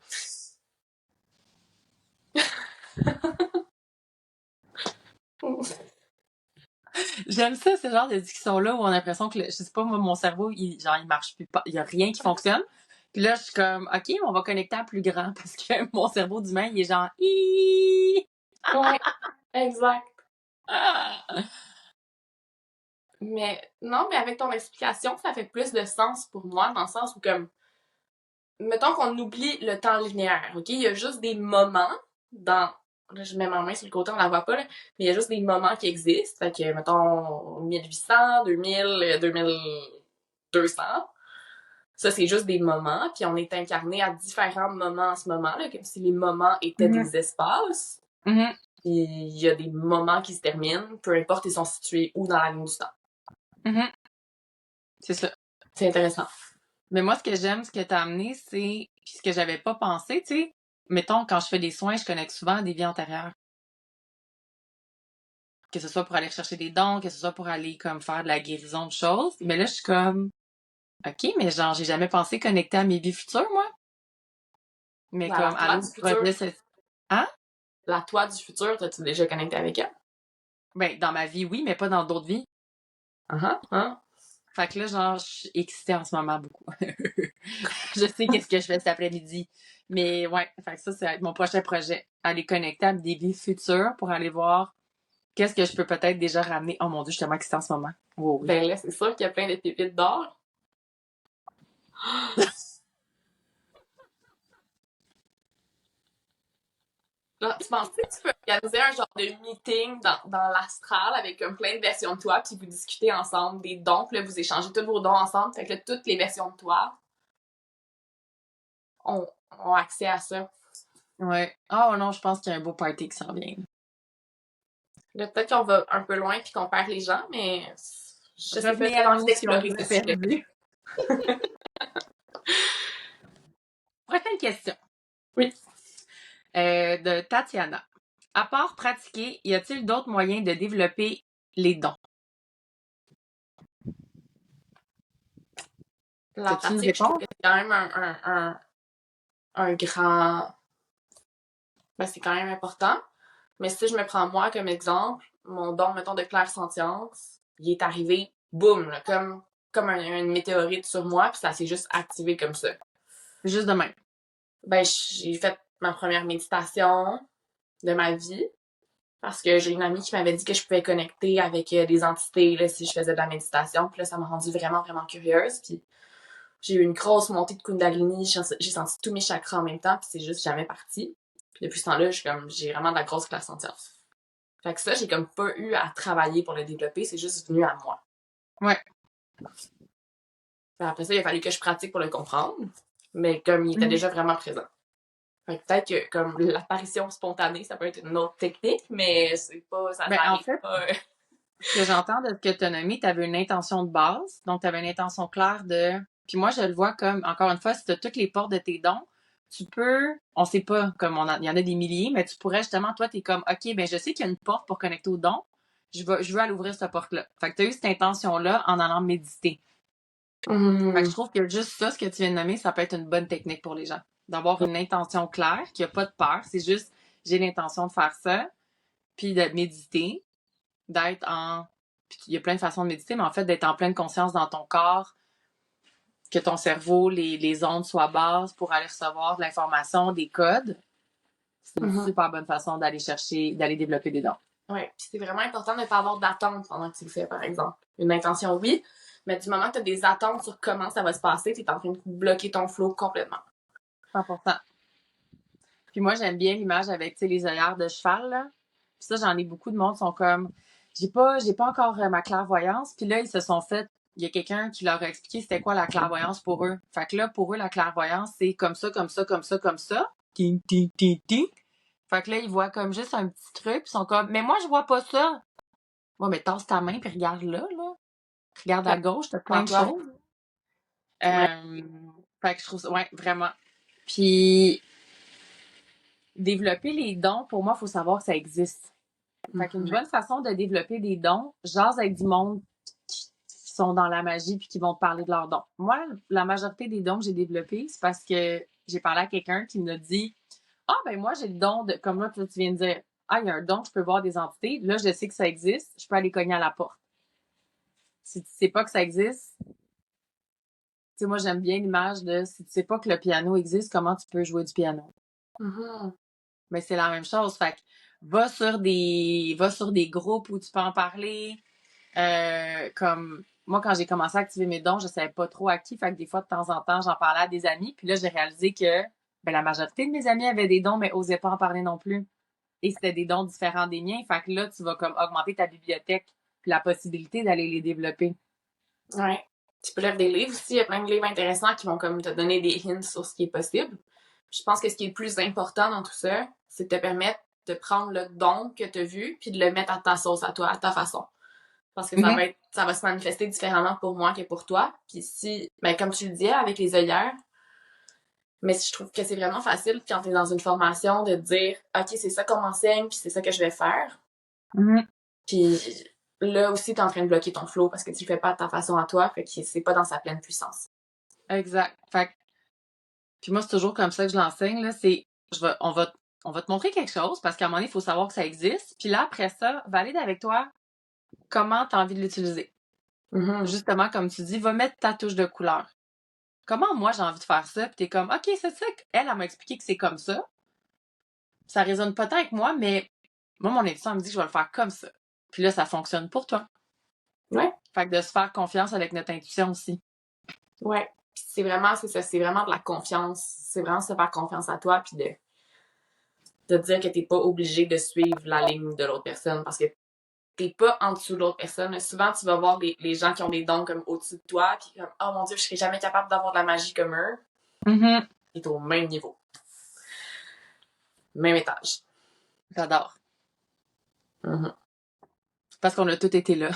j'aime ça, ce genre de discussion-là où on a l'impression que, je sais pas, moi, mon cerveau, genre, il marche plus pas. Il y a rien qui fonctionne. Puis là, je suis comme, OK, on va connecter à plus grand parce que mon cerveau d'humain, il est genre, Hi! ouais, exact. Ah! Mais non, mais avec ton explication, ça fait plus de sens pour moi, dans le sens où, comme, mettons qu'on oublie le temps linéaire, OK? Il y a juste des moments dans... Là, je mets ma main sur le côté, on la voit pas, là. Mais il y a juste des moments qui existent. Fait que, mettons, 1800, 2000, 2200. Ça, c'est juste des moments. Puis on est incarné à différents moments en ce moment-là, comme si les moments étaient Mhm. des espaces. Mhm. Puis il y a des moments qui se terminent, peu importe ils sont situés où dans la ligne du temps. Mhm. C'est ça. C'est intéressant. Mais moi, ce que j'aime, ce que t'as amené, c'est, puis ce que j'avais pas pensé, tu sais, mettons, quand je fais des soins, je connecte souvent à des vies antérieures. Que ce soit pour aller chercher des dons, que ce soit pour aller, comme, faire de la guérison de choses. Mais là, je suis comme, OK, mais genre, j'ai jamais pensé connecter à mes vies futures, moi. Mais La comme, toi allô, du tu pourrais futur, dire, hein? la toi du futur, t'as-tu déjà connecté avec elle? Ben, dans ma vie, oui, mais pas dans d'autres vies. Uh-huh, hein? Fait que là, genre, je suis excitée en ce moment beaucoup. Je sais qu'est-ce que je fais cet après-midi. Mais ouais, fait que ça, c'est mon prochain projet. Aller connecter à des vies futures pour aller voir qu'est-ce que je peux peut-être déjà ramener. Oh mon Dieu, je suis tellement excitée en ce moment. Oh oui. Ben là, c'est sûr qu'il y a plein de pépites d'or. Là, tu penses que tu peux organiser un genre de meeting dans l'astral avec comme plein de versions de toi, puis vous discutez ensemble des dons, puis là, vous échangez tous vos dons ensemble, fait que là, toutes les versions de toi ont accès à ça. Ouais. Oh non, je pense qu'il y a un beau party qui s'en vient. Là, peut-être qu'on va un peu loin puis qu'on perd les gens, mais je sais pas, Revenez j'ai à envie nous si on d'explorer vous ce a sujet. perdu. Prochaine question. Oui. De Tatiana. À part pratiquer, y a-t-il d'autres moyens de développer les dons? La T'as-tu une pratique, je trouve réponse? que c'est quand même un grand... Ben, c'est quand même important. Mais si je me prends moi comme exemple, mon don, mettons, de clairsentience, il est arrivé, boum, là, comme une météorite sur moi, puis ça s'est juste activé comme ça. Juste de même. Ben, j'ai fait ma première méditation de ma vie, parce que j'ai une amie qui m'avait dit que je pouvais connecter avec des entités là, si je faisais de la méditation, puis là, ça m'a rendue vraiment, vraiment curieuse, puis j'ai eu une grosse montée de Kundalini, j'ai senti tous mes chakras en même temps, puis c'est juste jamais parti. Puis depuis ce temps-là, j'ai vraiment de la grosse clairsentience. Fait que ça, j'ai comme pas eu à travailler pour le développer, c'est juste venu à moi. Ouais. Puis après ça, il a fallu que je pratique pour le comprendre, mais comme il était déjà vraiment présent. Fait que peut-être que comme l'apparition spontanée, ça peut être une autre technique, mais c'est pas, ça Ben, en n'arrive fait, pas. ce que j'entends de ce que tu as nommé, tu avais une intention de base, donc tu avais une intention claire de... Puis moi, je le vois comme, encore une fois, si tu as toutes les portes de tes dons, tu peux, on sait pas, comme il y en a des milliers, mais tu pourrais justement, toi, t'es comme, OK, ben je sais qu'il y a une porte pour connecter au don, je veux aller ouvrir cette porte-là. Fait que tu as eu cette intention-là en allant méditer. Fait que je trouve que juste ça, ce que tu viens de nommer, ça peut être une bonne technique pour les gens. D'avoir une intention claire, qu'il n'y a pas de peur, c'est juste, j'ai l'intention de faire ça, puis de méditer, d'être en... Puis il y a plein de façons de méditer, mais en fait, d'être en pleine conscience dans ton corps, que ton cerveau, les ondes soient basses pour aller recevoir de l'information, des codes. C'est une super bonne façon d'aller chercher, d'aller développer des dons. Oui, puis c'est vraiment important de ne pas avoir d'attente pendant que tu le fais, par exemple. Une intention, oui, mais du moment que tu as des attentes sur comment ça va se passer, tu es en train de bloquer ton flow complètement. 100%. Puis moi, j'aime bien l'image avec, les œillères de cheval, là. Puis ça, j'en ai beaucoup de monde qui sont comme, j'ai pas encore ma clairvoyance. Puis là, ils se sont fait, il y a quelqu'un qui leur a expliqué c'était quoi la clairvoyance pour eux. Fait que là, pour eux, la clairvoyance, c'est comme ça, comme ça, comme ça, comme ça. Ting, ting, ting, ting. Fait que là, ils voient comme juste un petit truc, puis ils sont comme, mais moi, je vois pas ça. Ouais, mais tasse ta main, puis regarde là. Regarde à gauche, t'as plein de choses. Fait que je trouve ça, ouais, vraiment. Puis, développer les dons, pour moi, il faut savoir que ça existe. Fait qu'une bonne façon de développer des dons, jase avec du monde qui sont dans la magie puis qui vont te parler de leurs dons. Moi, la majorité des dons que j'ai développés, c'est parce que j'ai parlé à quelqu'un qui me dit « Ah, ben moi, j'ai le don de... » Comme là, tu viens de dire « Ah, il y a un don, je peux voir des entités. Là, je sais que ça existe. Je peux aller cogner à la porte. » Si tu sais pas que ça existe, tu sais, moi, j'aime bien l'image de si tu sais pas que le piano existe, comment tu peux jouer du piano? Mais c'est la même chose. Fait que va sur des groupes où tu peux en parler. Comme moi, quand j'ai commencé à activer mes dons, je savais pas trop à qui. Fait que des fois, de temps en temps, j'en parlais à des amis. Puis là, j'ai réalisé que la majorité de mes amis avaient des dons, mais osaient pas en parler non plus. Et c'était des dons différents des miens. Fait que là, tu vas comme augmenter ta bibliothèque puis la possibilité d'aller les développer. Ouais. Tu peux lire des livres aussi. Il y a plein de livres intéressants qui vont comme te donner des hints sur ce qui est possible. Je pense que ce qui est le plus important dans tout ça, c'est de te permettre de prendre le don que tu as vu puis de le mettre à ta sauce, à toi, à ta façon. Parce que ça va se manifester différemment pour moi que pour toi. Puis si, comme tu le disais avec les œillères, mais je trouve que c'est vraiment facile quand tu es dans une formation de dire OK, c'est ça qu'on m'enseigne, puis c'est ça que je vais faire. Puis là aussi, tu es en train de bloquer ton flow parce que tu le fais pas de ta façon à toi, fait que c'est pas dans sa pleine puissance. Exact. Fait que, puis moi, c'est toujours comme ça que je l'enseigne, là. C'est, on va te montrer quelque chose parce qu'à un moment donné, il faut savoir que ça existe. Puis là, après ça, valide avec toi comment tu as envie de l'utiliser. Justement, comme tu dis, va mettre ta touche de couleur. Comment moi j'ai envie de faire ça? Puis t'es comme, OK, c'est ça qu'elle m'a expliqué que c'est comme ça. Ça résonne pas tant avec moi, mais moi, mon intuition me dit que je vais le faire comme ça. Puis là, ça fonctionne pour toi. Ouais. Fait que de se faire confiance avec notre intuition aussi. Ouais. Puis c'est ça, c'est vraiment de la confiance. C'est vraiment se faire confiance à toi, puis de te dire que t'es pas obligé de suivre la ligne de l'autre personne parce que t'es pas en dessous de l'autre personne. Souvent, tu vas voir les gens qui ont des dons comme au-dessus de toi, puis comme, oh mon Dieu, je serais jamais capable d'avoir de la magie comme eux. T'es au même niveau. Même étage. J'adore. Parce qu'on a tous été là.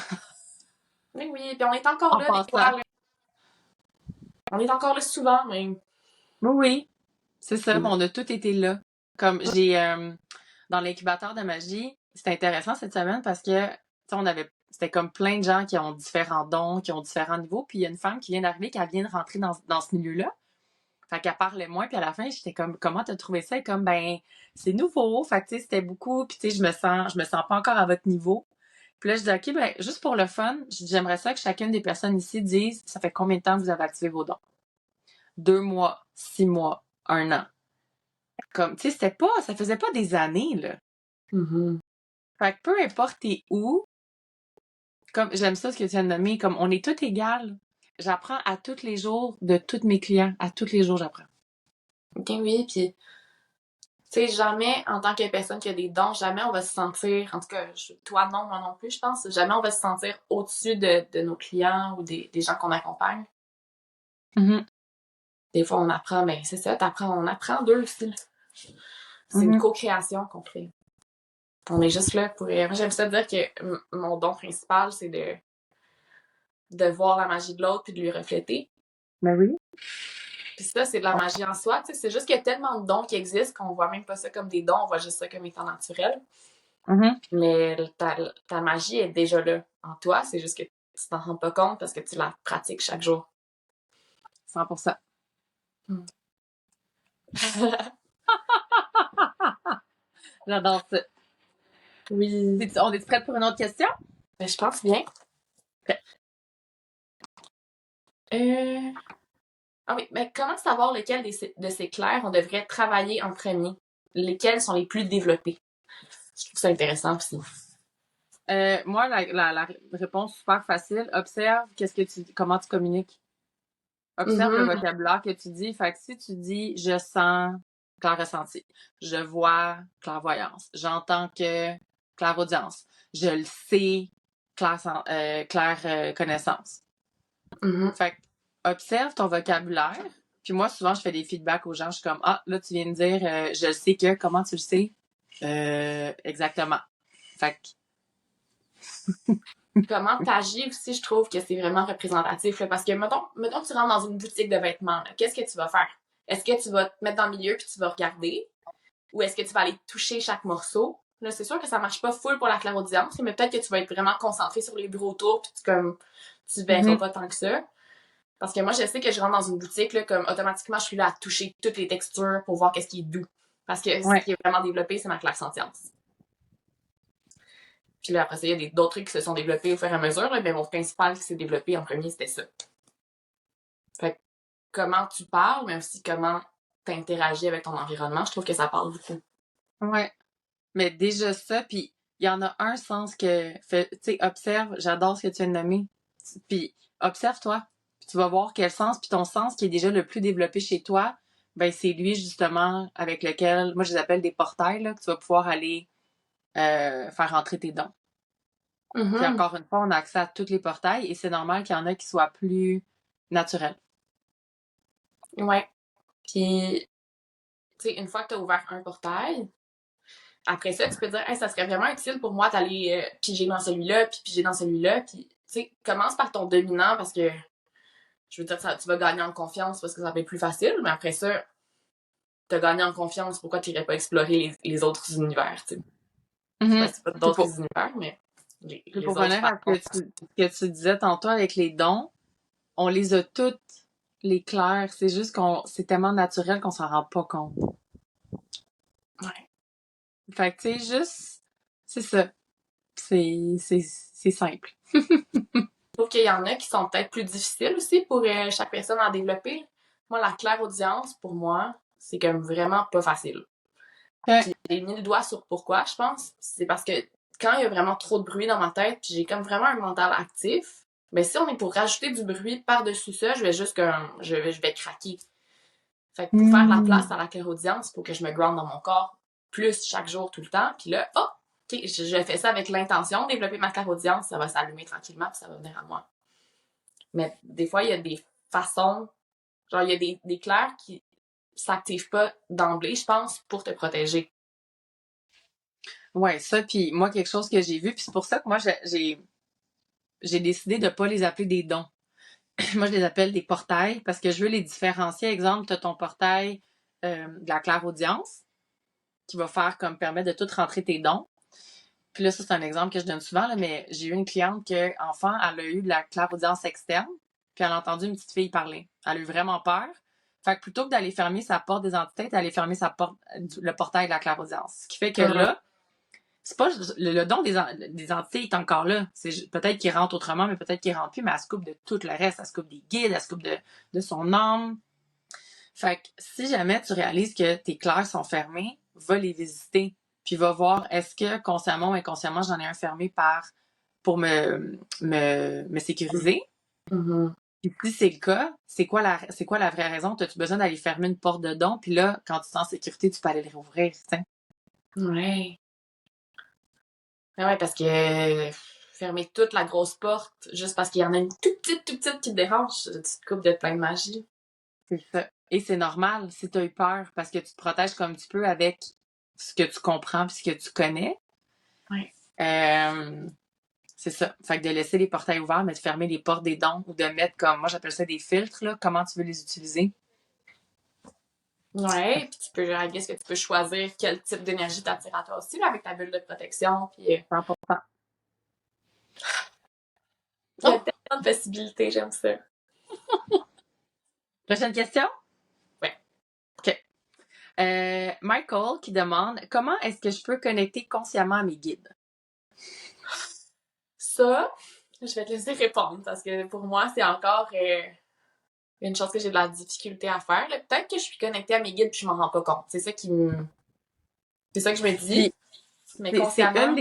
Mais oui, puis on est encore là, des fois. On est encore là souvent, même. Oui, c'est ça, mais on a tous été là. Comme j'ai dans l'incubateur de magie, c'était intéressant cette semaine parce que c'était comme plein de gens qui ont différents dons, qui ont différents niveaux, puis il y a une femme qui vient d'arriver, qui vient de rentrer dans ce milieu-là. Fait qu'elle parlait moins, puis à la fin, j'étais comme, comment t'as trouvé ça? Et comme, ben, c'est nouveau. Fait que, tu sais, c'était beaucoup, puis tu sais, je me sens pas encore à votre niveau. Puis là, je dis, OK, ben, juste pour le fun, j'aimerais ça que chacune des personnes ici dise, ça fait combien de temps que vous avez activé vos dons? 2 mois, 6 mois, 1 an. Comme, tu sais, ça faisait pas des années, là. Fait que peu importe t'es où, comme, j'aime ça ce que tu viens de nommer, comme, on est tous égales. J'apprends à tous les jours de tous mes clients. À tous les jours, j'apprends. OK, oui, puis Tu sais, jamais, en tant que personne qui a des dons, jamais on va se sentir, en tout cas, toi non, moi non plus, je pense, jamais on va se sentir au-dessus de nos clients ou des gens qu'on accompagne. Mhm. Des fois, on apprend, mais c'est ça, on apprend d'eux aussi. C'est une co-création qu'on fait. On est juste là pour... Moi, j'aime ça dire que mon don principal, c'est de voir la magie de l'autre puis de lui refléter. Ben oui. Puis ça, c'est de la magie en soi. Tu sais, c'est juste qu'il y a tellement de dons qui existent qu'on voit même pas ça comme des dons, on voit juste ça comme étant naturel. Mais ta magie est déjà là en toi, c'est juste que tu t'en rends pas compte parce que tu la pratiques chaque jour. 100%. J'adore ça. Oui. On est prête pour une autre question? Ben, je pense bien. Ah oui, mais comment savoir lequel de ces clairs on devrait travailler en premier? Lesquels sont les plus développés? Je trouve ça intéressant aussi. Moi, la réponse super facile, observe comment tu communiques. Observe le vocabulaire que tu dis. Fait que si tu dis je sens clair ressenti, je vois clairvoyance, j'entends que clairaudience, je le sais claire connaissance. Fait que observe ton vocabulaire. Puis moi, souvent, je fais des feedbacks aux gens. Je suis comme ah, là, tu viens de dire je le sais que, comment tu le sais? Exactement. Fait que Comment t'agis aussi, je trouve que c'est vraiment représentatif. Là, parce que, mettons que tu rentres dans une boutique de vêtements, qu'est-ce que tu vas faire? Est-ce que tu vas te mettre dans le milieu puis tu vas regarder? Ou est-ce que tu vas aller toucher chaque morceau? Là, c'est sûr que ça marche pas full pour la clairaudience, mais peut-être que tu vas être vraiment concentré sur les bureaux autour puis tu verras pas tant que ça. Parce que moi, je sais que je rentre dans une boutique, là, comme automatiquement, je suis là à toucher toutes les textures pour voir qu'est-ce qui est doux. Parce que ce qui est vraiment développé, c'est ma clairsentience. Puis là, après ça, il y a d'autres trucs qui se sont développés au fur et à mesure, là, mais mon principal qui s'est développé en premier, c'était ça. Fait que comment tu parles, mais aussi comment t'interagis avec ton environnement, je trouve que ça parle beaucoup. ouais. Mais déjà ça, puis il y en a un sens que, tu sais, observe, j'adore ce que tu viens de nommer, puis observe-toi, puis tu vas voir quel sens, puis ton sens qui est déjà le plus développé chez toi, ben c'est lui justement avec lequel, moi je les appelle des portails, là, que tu vas pouvoir aller faire entrer tes dons. Puis encore une fois, on a accès à tous les portails et c'est normal qu'il y en a qui soient plus naturels. Ouais. Puis, tu sais, une fois que tu as ouvert un portail, après ça, tu peux dire, hey, ça serait vraiment utile pour moi d'aller piger dans celui-là, puis piger dans celui-là. Puis, tu sais, commence par ton dominant parce que, je veux dire, tu vas gagner en confiance parce que ça va être plus facile, mais après ça, t'as gagné en confiance, pourquoi tu n'irais pas explorer les autres univers, tu sais? C'est pas d'autres univers, mais les pour autres revenir à ce que tu disais tantôt avec les dons, on les a toutes, les clairs. C'est juste c'est tellement naturel qu'on s'en rend pas compte. Ouais. Fait que, tu sais, juste, c'est ça. C'est simple. Je trouve qu'il y en a qui sont peut-être plus difficiles aussi pour chaque personne à développer. Moi, la clairaudience, pour moi, c'est comme vraiment pas facile. Puis j'ai mis le doigt sur pourquoi, je pense. C'est parce que quand il y a vraiment trop de bruit dans ma tête, puis j'ai comme vraiment un mental actif, mais si on est pour rajouter du bruit par-dessus ça, je vais juste je vais craquer. Fait que pour faire la place à la clairaudience, pour que je me ground dans mon corps plus chaque jour, tout le temps, puis là, ok, je fais ça avec l'intention de développer ma clairaudience, ça va s'allumer tranquillement, puis ça va venir à moi. Mais des fois, il y a des façons, genre il y a des clairs qui s'activent pas d'emblée, je pense, pour te protéger. Ouais, ça, puis moi, quelque chose que j'ai vu, puis c'est pour ça que moi, j'ai décidé de pas les appeler des dons. Moi, je les appelle des portails parce que je veux les différencier. Exemple, tu as ton portail de la clairaudience qui va faire comme permettre de tout rentrer tes dons. Puis là, ça, c'est un exemple que je donne souvent, là, mais j'ai eu une cliente que, enfant, elle a eu de la clairaudience externe, puis elle a entendu une petite fille parler. Elle a eu vraiment peur. Fait que plutôt que d'aller fermer sa porte des entités, elle allait fermer le portail de la clairaudience. Ce qui fait que là, c'est pas le don des entités est encore là. C'est peut-être qu'il rentre autrement, mais peut-être qu'il rentre plus, mais elle se coupe de tout le reste. Elle se coupe des guides, elle se coupe de son âme. Fait que si jamais tu réalises que tes clairs sont fermés, va les visiter. Puis va voir, est-ce que consciemment ou inconsciemment, j'en ai un fermé pour me sécuriser? Puis si c'est le cas, c'est quoi la vraie raison? T'as-tu besoin d'aller fermer une porte de don? Puis là, quand tu te sens en sécurité, tu peux aller les rouvrir, tu sais. Ouais. Ah ouais, parce que fermer toute la grosse porte juste parce qu'il y en a une toute petite qui te dérange, tu te coupes de plein de magie. C'est ça. Et c'est normal si t'as eu peur parce que tu te protèges comme tu peux avec ce que tu comprends puis ce que tu connais. Ouais. Euh, c'est ça. Fait que de laisser les portails ouverts, mais de fermer les portes des dons ou de mettre comme, moi j'appelle ça des filtres, là, comment tu veux les utiliser. Ouais, puis tu peux, I guess que tu peux choisir quel type d'énergie t'attire à toi aussi, là, avec ta bulle de protection, puis 100%. il y a Oh! tellement de possibilités, j'aime ça. Prochaine question? Ouais. OK. Michael qui demande comment est-ce que je peux connecter consciemment à mes guides? Ça, je vais te laisser répondre, parce que pour moi, c'est encore une chose que j'ai de la difficulté à faire. Là. Peut-être que je suis connectée à mes guides puis je m'en rends pas compte. C'est ça que je me dis. Puis Mais c'est consciemment,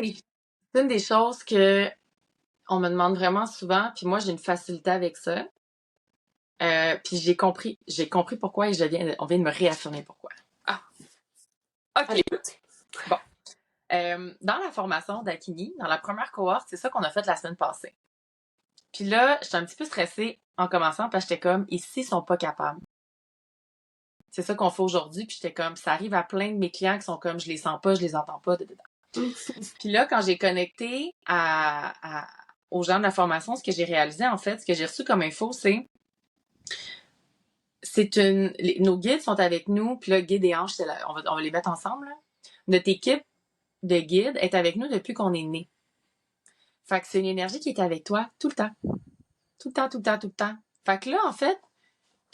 une des choses que on me demande vraiment souvent, puis moi j'ai une facilité avec ça. Puis j'ai compris pourquoi et on vient de me réaffirmer pourquoi. ah, OK. j'écoute. Bon. Dans la formation d'Akini, dans la première cohorte, c'est ça qu'on a fait la semaine passée. Puis là, j'étais un petit peu stressée en commençant parce que j'étais comme, ici, ils sont pas capables. C'est ça qu'on fait aujourd'hui. Puis j'étais comme, ça arrive à plein de mes clients qui sont comme, je les sens pas, je les entends pas. Puis là, quand j'ai connecté aux gens de la formation, ce que j'ai réalisé, en fait, ce que j'ai reçu comme info, nos guides sont avec nous, puis là, guide et ange, on va les mettre ensemble, là. Notre équipe de guides est avec nous depuis qu'on est né. Fait que c'est une énergie qui est avec toi tout le temps. Tout le temps, tout le temps, tout le temps. Fait que là, en fait,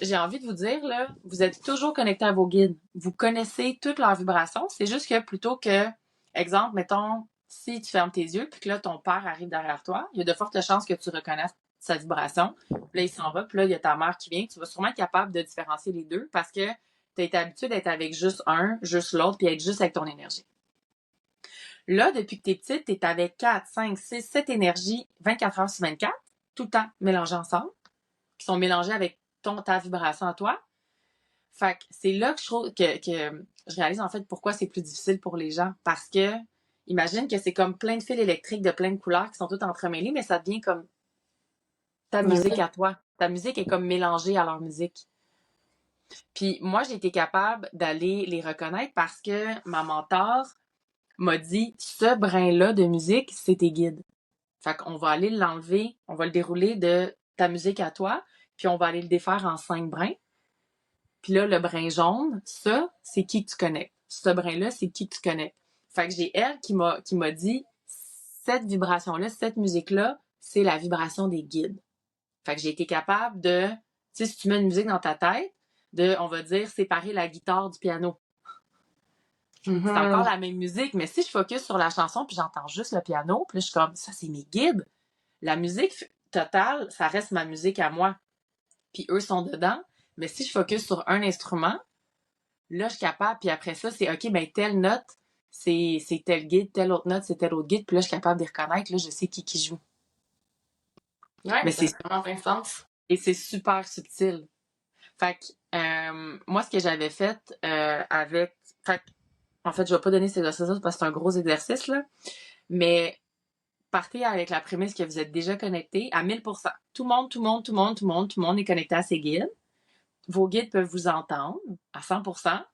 j'ai envie de vous dire, là, vous êtes toujours connecté à vos guides. Vous connaissez toutes leurs vibrations. C'est juste que plutôt que, exemple, mettons, si tu fermes tes yeux puis que là, ton père arrive derrière toi, il y a de fortes chances que tu reconnaisses sa vibration. Puis là, il s'en va. Puis là, il y a ta mère qui vient. Tu vas sûrement être capable de différencier les deux parce que tu as été habitué d'être avec juste un, juste l'autre, puis être juste avec ton énergie. Là, depuis que t'es petite, t'es avec 4, 5, 6, 7 énergies 24 heures sur 24, tout le temps mélangées ensemble, qui sont mélangées avec ta vibration à toi. Fait que c'est là que je trouve que je réalise en fait pourquoi c'est plus difficile pour les gens. Parce que imagine que c'est comme plein de fils électriques de plein de couleurs qui sont toutes entremêlées, mais ça devient comme ta musique à toi. Ta musique est comme mélangée à leur musique. Puis moi, j'ai été capable d'aller les reconnaître parce que ma mentor m'a dit ce brin-là de musique, c'est tes guides. Fait qu'on va aller l'enlever, on va le dérouler de ta musique à toi, puis on va aller le défaire en 5 brins. Puis là, le brin jaune, ça, c'est qui que tu connectes. Ce brin-là, c'est qui que tu connectes. Fait que j'ai elle qui m'a dit, cette vibration-là, cette musique-là, c'est la vibration des guides. Fait que j'ai été capable de, tu sais, si tu mets une musique dans ta tête, on va dire, séparer la guitare du piano. C'est encore la même musique, mais si je focus sur la chanson puis j'entends juste le piano, puis là, je suis comme, ça, c'est mes guides. La musique totale, ça reste ma musique à moi. Puis eux sont dedans. Mais si je focus sur un instrument, là, je suis capable. Puis après ça, c'est OK, ben telle note, c'est tel guide, telle autre note, c'est tel autre guide. Puis là, je suis capable de les reconnaître. Là, je sais qui joue. Ouais, Mais ça fait vraiment plein de sens. et c'est super subtil. Fait que moi, ce que j'avais fait fait en fait, je vais pas donner ces exercices parce que c'est un gros exercice, là. Mais partez avec la prémisse que vous êtes déjà connecté à 1000%. Tout le monde, tout le monde, tout le monde, tout le monde, tout le monde est connecté à ses guides. Vos guides peuvent vous entendre à 100%. Puis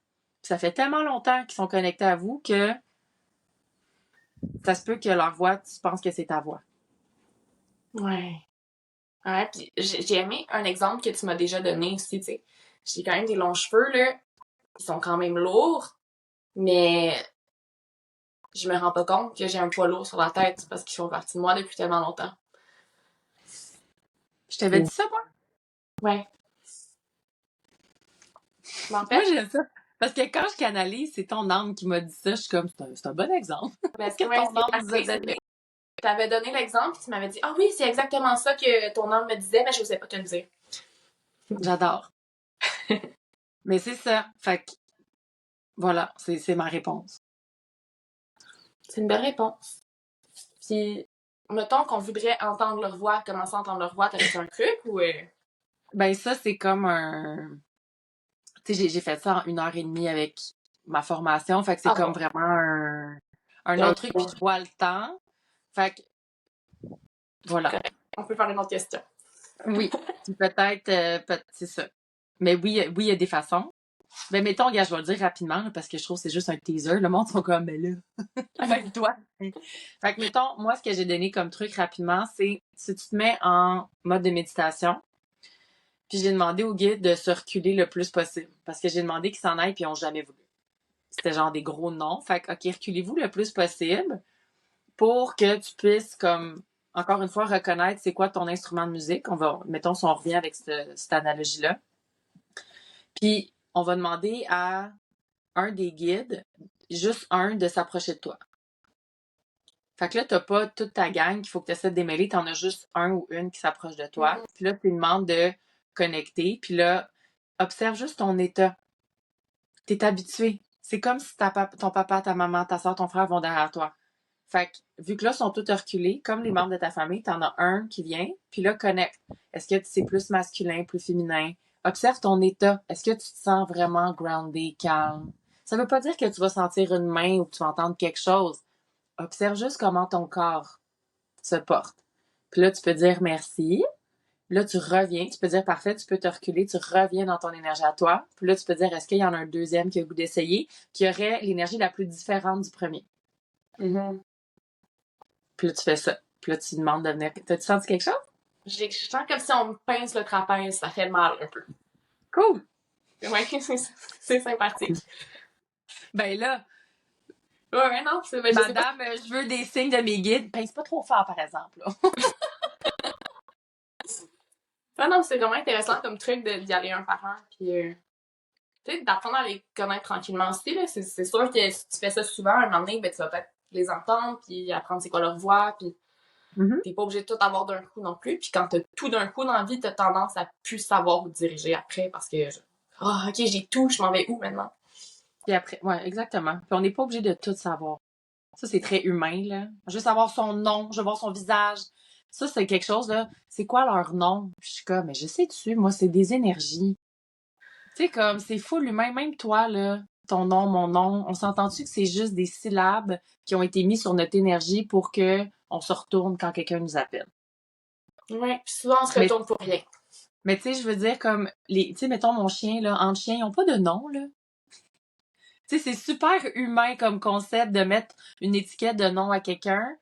ça fait tellement longtemps qu'ils sont connectés à vous que ça se peut que leur voix, tu penses que c'est ta voix. Ouais. Ouais, puis j'ai aimé un exemple que tu m'as déjà donné aussi, tu sais. J'ai quand même des longs cheveux, là. Ils sont quand même lourds, mais je me rends pas compte que j'ai un poids lourd sur la tête parce qu'ils font partie de moi depuis tellement longtemps. Je t'avais dit ça, moi? Ouais. Mais en Moi, fait, j'aime ça. Parce que quand je canalise, c'est ton âme qui m'a dit ça. Je suis comme, c'est un bon exemple. parce que que ouais, ton âme vous a donné. t'avais donné l'exemple et tu m'avais dit « Ah oui, c'est exactement ça que ton âme me disait, mais je n'osais pas te le dire. » J'adore. Mais c'est ça. Fait que, voilà, c'est ma réponse. C'est une belle réponse. Puis, mettons qu'on voudrait entendre leur voix, commencer à entendre leur voix, t'aurais-tu un truc ou... Ben ça, c'est comme un... Tu sais, j'ai fait ça en 1 heure et demie avec ma formation, fait que c'est Ah comme bon. vraiment un Donc, autre truc, puis je vois le temps. Fait que, voilà. correct. On peut faire une autre question. Oui, puis peut-être, c'est ça. Mais oui, il y a des façons. Ben, mettons, gars, je vais le dire rapidement, là, parce que je trouve que c'est juste un teaser. Le monde sont comme, mais là, avec toi. Fait que, mettons, moi, ce que j'ai donné comme truc rapidement, c'est si tu te mets en mode de méditation, puis j'ai demandé au guide de se reculer le plus possible. Parce que j'ai demandé qu'ils s'en aillent, puis ils n'ont jamais voulu. C'était genre des gros noms. Fait que, OK, reculez-vous le plus possible pour que tu puisses, comme, encore une fois, reconnaître c'est quoi ton instrument de musique. Mettons, si on revient avec cette analogie-là. Puis, on va demander à un des guides, juste un, de s'approcher de toi. Fait que là, t'as pas toute ta gang qu'il faut que tu essaies de démêler, t'en as juste un ou une qui s'approche de toi. Puis là, tu demandes de connecter, puis là, observe juste ton état. T'es habitué. C'est comme si ton papa, ta maman, ta soeur, ton frère vont derrière toi. Fait que, vu que là, ils sont tous reculés, comme les membres de ta famille, t'en as un qui vient, puis là, connecte. Est-ce que c'est plus masculin, plus féminin? Observe ton état. Est-ce que tu te sens vraiment groundé, calme? Ça veut pas dire que tu vas sentir une main ou que tu vas entendre quelque chose. Observe juste comment ton corps se porte. Puis là, tu peux dire merci. Là, tu reviens. Tu peux dire parfait, tu peux te reculer. Tu reviens dans ton énergie à toi. Puis là, tu peux dire est-ce qu'il y en a un deuxième qui a le goût d'essayer, qui aurait l'énergie la plus différente du premier. Mm-hmm. Puis là, tu fais ça. Puis là, tu demandes de venir. T'as-tu senti quelque chose? Je sens comme si on me pince le trapèze, ça fait mal un peu. Cool! Ouais, c'est sympathique. Ben là, Ouais, non, ben, je sais pas. madame, je veux des signes de mes guides. Pince pas trop fort, par exemple. Là. Ah non, c'est vraiment intéressant comme truc d'y aller un par un. Puis, tu sais, d'apprendre à les connaître tranquillement aussi. Là. C'est sûr que si tu fais ça souvent, un moment donné, ben, tu vas peut-être les entendre, puis apprendre c'est quoi leur voix, puis Mm-hmm. t'es pas obligé de tout avoir d'un coup non plus. Puis quand t'as tout d'un coup dans la vie, t'as tendance à plus savoir où te diriger après parce que, ok, j'ai tout, je m'en vais où maintenant? Puis après, ouais, exactement. Puis on n'est pas obligé de tout savoir. Ça, c'est très humain, là. Je veux savoir son nom, je veux voir son visage. Ça, c'est quelque chose, là. C'est quoi leur nom? Puis je suis comme, mais je sais dessus, moi, c'est des énergies. Tu sais, comme, c'est full humain. Même toi, là, ton nom, mon nom, on s'entend-tu que c'est juste des syllabes qui ont été mis sur notre énergie pour que on se retourne quand quelqu'un nous appelle? Ouais, puis souvent on se Mais, retourne pour rien. mais tu sais, je veux dire, comme, tu sais, mettons mon chien, là, entre chiens, ils ont pas de nom, là. Tu sais, c'est super humain comme concept de mettre une étiquette de nom à quelqu'un.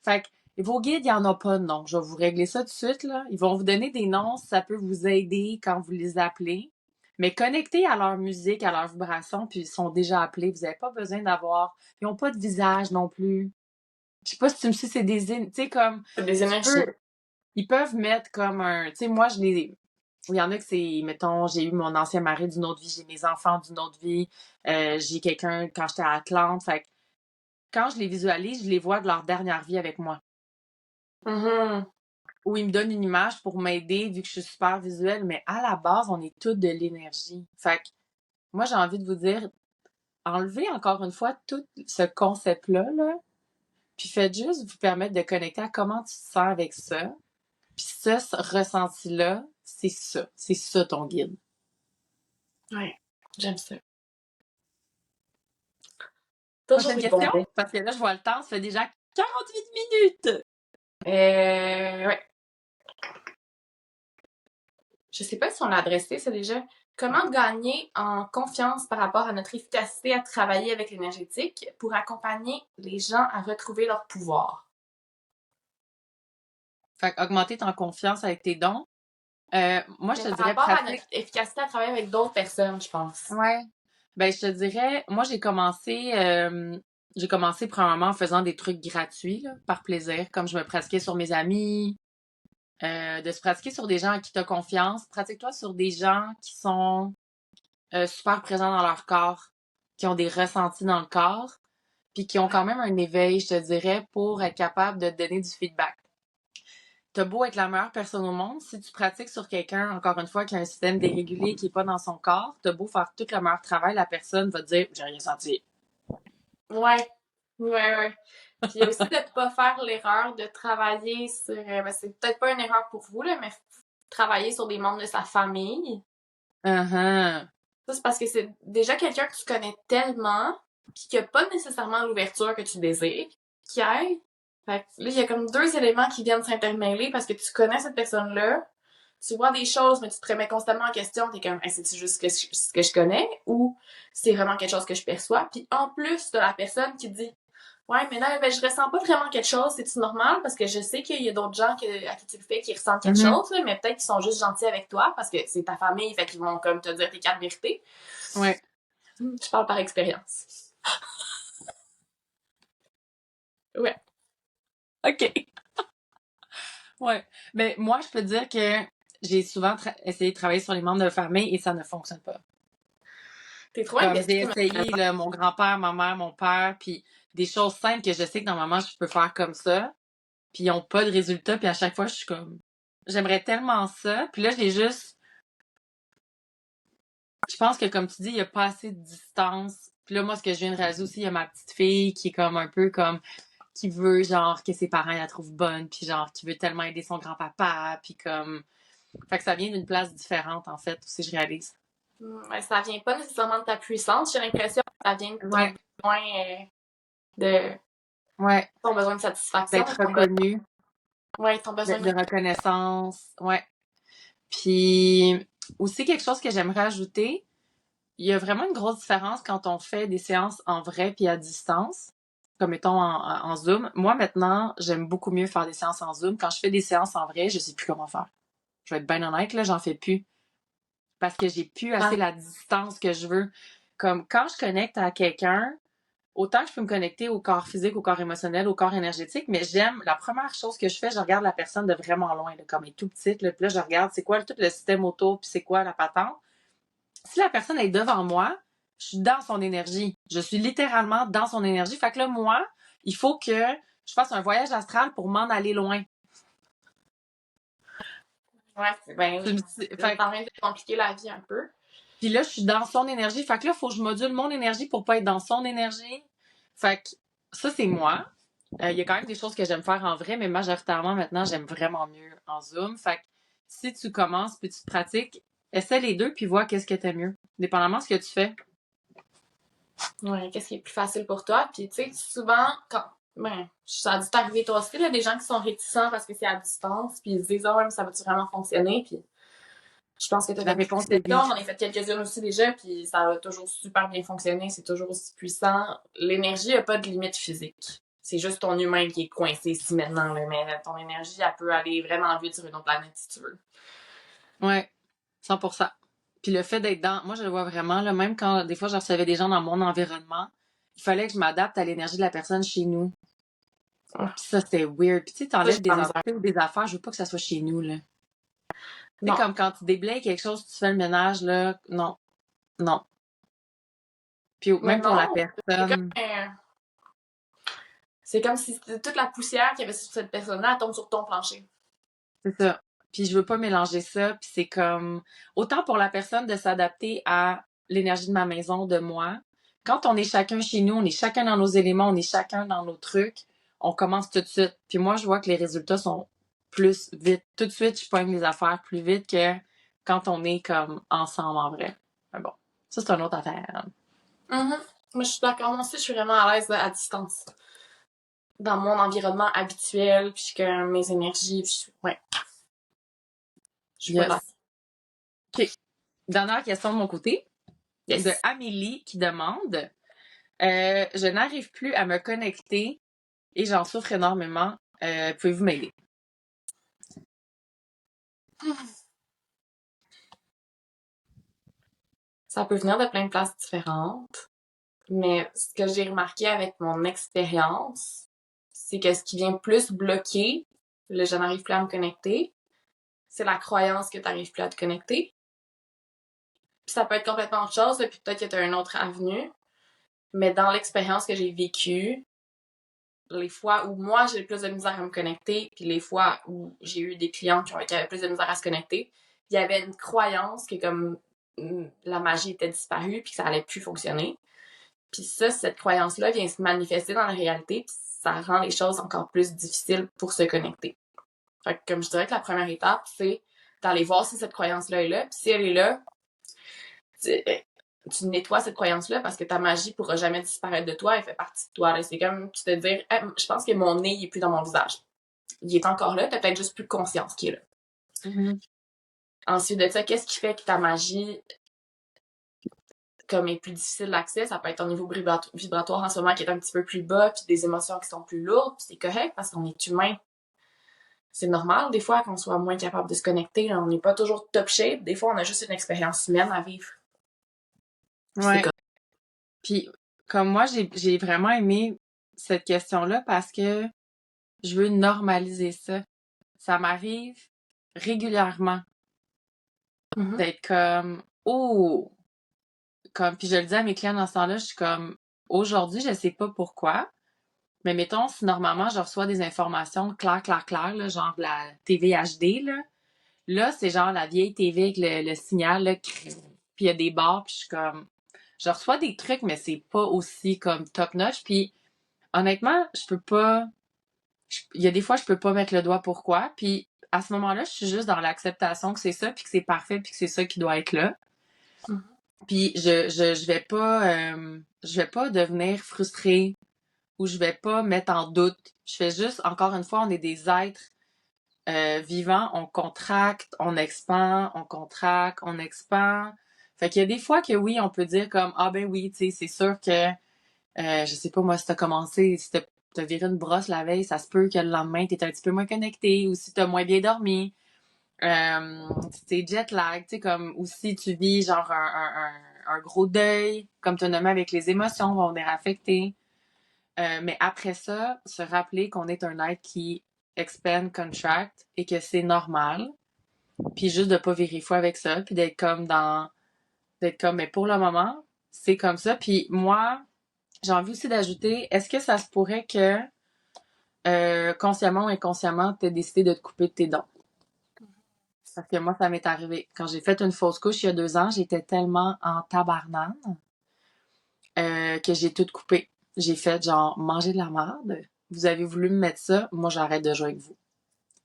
Fait que vos guides, il n'y en a pas de nom. Je vais vous régler ça tout de suite, là. Ils vont vous donner des noms, ça peut vous aider quand vous les appelez. Mais connectez à leur musique, à leur vibration, puis ils sont déjà appelés. Vous n'avez pas besoin d'avoir... Ils n'ont pas de visage non plus. Je sais pas si tu me suis, c'est des... Tu sais, comme... C'est des Tu énergies. peux... Ils peuvent mettre comme un... Tu sais, moi, je les... Il y en a que c'est, mettons, j'ai eu mon ancien mari d'une autre vie, j'ai mes enfants d'une autre vie, j'ai quelqu'un quand j'étais à Atlante. Fait que quand je les visualise, je les vois de leur dernière vie avec moi. Mm-hmm. Ou ils me donnent une image pour m'aider vu que je suis super visuelle, mais à la base, on est toutes de l'énergie. Fait que moi, j'ai envie de vous dire, enlevez encore une fois tout ce concept-là, là, puis faites juste vous permettre de connecter à comment tu te sens avec ça. Puis ça, ce ressenti-là, c'est ça. C'est ça ton guide. Ouais, j'aime ça. Toujours Prochaine des bons question, dés. parce que là, je vois le temps, ça fait déjà 48 minutes. Ouais. Je sais pas si on l'a adressé, c'est déjà. Comment gagner en confiance par rapport à notre efficacité à travailler avec l'énergétique pour accompagner les gens à retrouver leur pouvoir? Fait augmenter ton confiance avec tes dons. Moi, je Mais te par dirais rapport à notre pratique. efficacité à travailler avec d'autres personnes, je pense. Ouais. Ben, je te dirais, moi, j'ai commencé premièrement en faisant des trucs gratuits, là, par plaisir, comme je me pratiquais sur mes amis, de se pratiquer sur des gens à qui tu as confiance. Pratique-toi sur des gens qui sont super présents dans leur corps, qui ont des ressentis dans le corps, puis qui ont quand même un éveil, je te dirais, pour être capable de te donner du feedback. T'as beau être la meilleure personne au monde, si tu pratiques sur quelqu'un, encore une fois, qui a un système dérégulé, qui est pas dans son corps, t'as beau faire tout le meilleur travail, la personne va te dire, j'ai rien senti. Ouais. Ouais. Puis aussi de ne pas faire l'erreur de travailler sur. Ben, c'est peut-être pas une erreur pour vous, là, mais travailler sur des membres de sa famille. Uh-huh. Ça, c'est parce que c'est déjà quelqu'un que tu connais tellement, pis qui a pas nécessairement l'ouverture que tu désires, qui aille. Fait que là, il y a comme deux éléments qui viennent s'intermêler parce que tu connais cette personne-là, tu vois des choses, mais tu te remets constamment en question, t'es comme, hey, c'est-tu juste ce que je connais, ou c'est vraiment quelque chose que je perçois? Puis en plus, t'as la personne qui dit, ouais, mais là, ben, je ressens pas vraiment quelque chose, c'est-tu normal? Parce que je sais qu'il y a d'autres gens à qui tu le fais qui ressentent quelque chose, là, mais peut-être qu'ils sont juste gentils avec toi parce que c'est ta famille, fait qu'ils vont comme te dire tes quatre vérités. Ouais. Je parle par expérience. Ouais. OK. Ouais. Mais moi, je peux te dire que j'ai souvent essayé de travailler sur les membres de la famille et ça ne fonctionne pas. T'es trop Comme j'ai investie. essayé, là, mon grand-père, ma mère, mon père, puis des choses simples que je sais que normalement je peux faire comme ça, puis ils ont pas de résultat, puis à chaque fois je suis comme j'aimerais tellement ça, puis là j'ai juste je pense que comme tu dis, il y a pas assez de distance. Puis là moi ce que je viens de réaliser aussi, il y a ma petite fille qui est comme un peu comme qui veut genre que ses parents la trouvent bonne, puis genre qui veut tellement aider son grand-papa, puis comme fait que ça vient d'une place différente en fait, aussi je réalise. Ouais, ça vient pas nécessairement de ta puissance, j'ai l'impression que ça vient de ton Ouais, besoin de ouais, ton besoin de satisfaction, d'être reconnu, ton besoin de de reconnaissance, ouais. Puis aussi quelque chose que j'aimerais ajouter, il y a vraiment une grosse différence quand on fait des séances en vrai puis à distance, comme mettons en Zoom. Moi maintenant, j'aime beaucoup mieux faire des séances en Zoom. Quand je fais des séances en vrai, je sais plus comment faire. Je vais être bien honnête, là, j'en fais plus. Parce que j'ai plus assez la distance que je veux. Comme quand je connecte à quelqu'un, autant que je peux me connecter au corps physique, au corps émotionnel, au corps énergétique, mais j'aime, la première chose que je fais, je regarde la personne de vraiment loin, là, comme elle est tout petite, là, puis là, je regarde c'est quoi tout le système autour, puis c'est quoi la patente. Si la personne est devant moi, je suis dans son énergie. Je suis littéralement dans son énergie. Fait que là, moi, il faut que je fasse un voyage astral pour m'en aller loin. Ouais, ben oui. Fait C'est en train de compliquer la vie un peu. Puis là, je suis dans son énergie. Fait que là, il faut que je module mon énergie pour pas être dans son énergie. Fait que ça, c'est moi. Il y a quand même des choses que j'aime faire en vrai, mais majoritairement, maintenant, j'aime vraiment mieux en Zoom. Fait que si tu commences puis tu te pratiques, essaie les deux puis vois qu'est-ce que t'aimes mieux. Dépendamment de ce que tu fais. Ouais, qu'est-ce qui est plus facile pour toi? Puis tu sais, souvent, ça a dû t'arriver toi aussi, là, des gens qui sont réticents parce que c'est à distance, puis ils se disent, ah ouais, mais ça va-tu vraiment fonctionner? Puis je pense que t'as La fait beaucoup réponse de est sessions, oui. j'en ai fait quelques-unes aussi déjà, puis ça a toujours super bien fonctionné, c'est toujours aussi puissant. L'énergie a pas de limite physique. C'est juste ton humain qui est coincé ici maintenant, là, mais ton énergie, elle peut aller vraiment vite sur une autre planète si tu veux. Ouais, 100%. Puis le fait d'être dans... Moi, je le vois vraiment, là, même quand des fois, je recevais des gens dans mon environnement, il fallait que je m'adapte à l'énergie de la personne chez nous. Ah, Puis ça, c'était weird. Puis tu sais, ça, j'ai t'enlèves de des la misère. entités ou des affaires, je veux pas que ça soit chez nous, là. Tu sais, Non. comme quand tu déblayes quelque chose, tu fais le ménage, là, non, non. Puis Mais même pour la non, c'est comme, personne, c'est comme si c'était toute la poussière qu'il y avait sur cette personne-là, elle tombe sur ton plancher. c'est ça. Puis je veux pas mélanger ça, puis c'est comme... Autant pour la personne de s'adapter à l'énergie de ma maison, de moi. Quand on est chacun chez nous, on est chacun dans nos éléments, on est chacun dans nos trucs, on commence tout de suite. Puis moi, je vois que les résultats sont plus vite. Tout de suite, je pogne les affaires plus vite que quand on est comme ensemble en vrai. Mais bon, ça, c'est une autre affaire. Mhm. Moi, je suis d'accord. Moi aussi, je suis vraiment à l'aise à distance. Dans mon environnement habituel, puis que mes énergies, puis ouais, je suis pas Yes. là. OK. Dernière question de mon côté, de Yes. Amélie qui demande je n'arrive plus à me connecter et j'en souffre énormément. Pouvez-vous m'aider? Ça peut venir de plein de places différentes, mais ce que j'ai remarqué avec mon expérience, c'est que ce qui vient plus bloquer le je n'arrive plus à me connecter, c'est la croyance que tu n'arrives plus à te connecter. Puis ça peut être complètement autre chose, puis peut-être que tu as une autre avenue, mais dans l'expérience que j'ai vécue, les fois où moi j'ai plus de misère à me connecter, puis les fois où j'ai eu des clients qui avaient plus de misère à se connecter, il y avait une croyance que comme la magie était disparue puis que ça allait plus fonctionner. Puis ça, cette croyance-là vient se manifester dans la réalité, puis ça rend les choses encore plus difficiles pour se connecter. Fait que comme je dirais que la première étape, c'est d'aller voir si cette croyance-là est là. Puis si elle est là, tu nettoies cette croyance-là parce que ta magie pourra jamais disparaître de toi, elle fait partie de toi. Là. C'est comme tu te dire, hey, je pense que mon nez il est plus dans mon visage. Il est encore là, t'as peut-être juste plus conscience qu'il est là. Mm-hmm. Ensuite de ça, qu'est-ce qui fait que ta magie comme est plus difficile d'accès? Ça peut être ton niveau vibratoire en ce moment qui est un petit peu plus bas, puis des émotions qui sont plus lourdes, puis c'est correct parce qu'on est humain. C'est normal, des fois, qu'on soit moins capable de se connecter. Là, on n'est pas toujours top shape. Des fois, on a juste une expérience humaine à vivre. Ouais. Puis, comme moi, j'ai vraiment aimé cette question-là parce que je veux normaliser ça. Ça m'arrive régulièrement d'être comme, oh, comme, puis je le dis à mes clients dans ce temps-là, je suis comme, aujourd'hui, je sais pas pourquoi, mais mettons, si normalement, je reçois des informations claires, là, genre de la TV HD, là, c'est genre la vieille TV avec le signal, là, puis il y a des barres, puis je suis comme, je reçois des trucs, mais c'est pas aussi comme top-notch, puis honnêtement, je peux pas, il y a des fois, je peux pas mettre le doigt pourquoi, puis à ce moment-là, je suis juste dans l'acceptation que c'est ça, puis que c'est parfait, puis que c'est ça qui doit être là. Puis je vais pas devenir frustrée ou je vais pas mettre en doute. Je fais juste, encore une fois, on est des êtres vivants, on contracte, on expand, on contracte, on expand. Fait qu'il y a des fois que oui, on peut dire comme ah ben oui, tu sais, c'est sûr que je sais pas moi, si t'as commencé, si t'as viré une brosse la veille, ça se peut que le lendemain t'es un petit peu moins connecté ou si t'as moins bien dormi. C'est jet lag, tu sais, comme aussi tu vis genre un gros deuil, comme tu as nommé avec les émotions vont venir affecter. Mais après ça, se rappeler qu'on est un être qui expand, contract et que c'est normal. Puis juste de pas virer fou avec ça, puis d'être comme, mais pour le moment, c'est comme ça. Puis moi, j'ai envie aussi d'ajouter, est-ce que ça se pourrait que consciemment ou inconsciemment, t'aies décidé de te couper de tes dents? Parce que moi, ça m'est arrivé. Quand j'ai fait une fausse couche il y a 2 ans, j'étais tellement en tabarnane que j'ai tout coupé. J'ai fait genre manger de la merde. Vous avez voulu me mettre ça, moi j'arrête de jouer avec vous.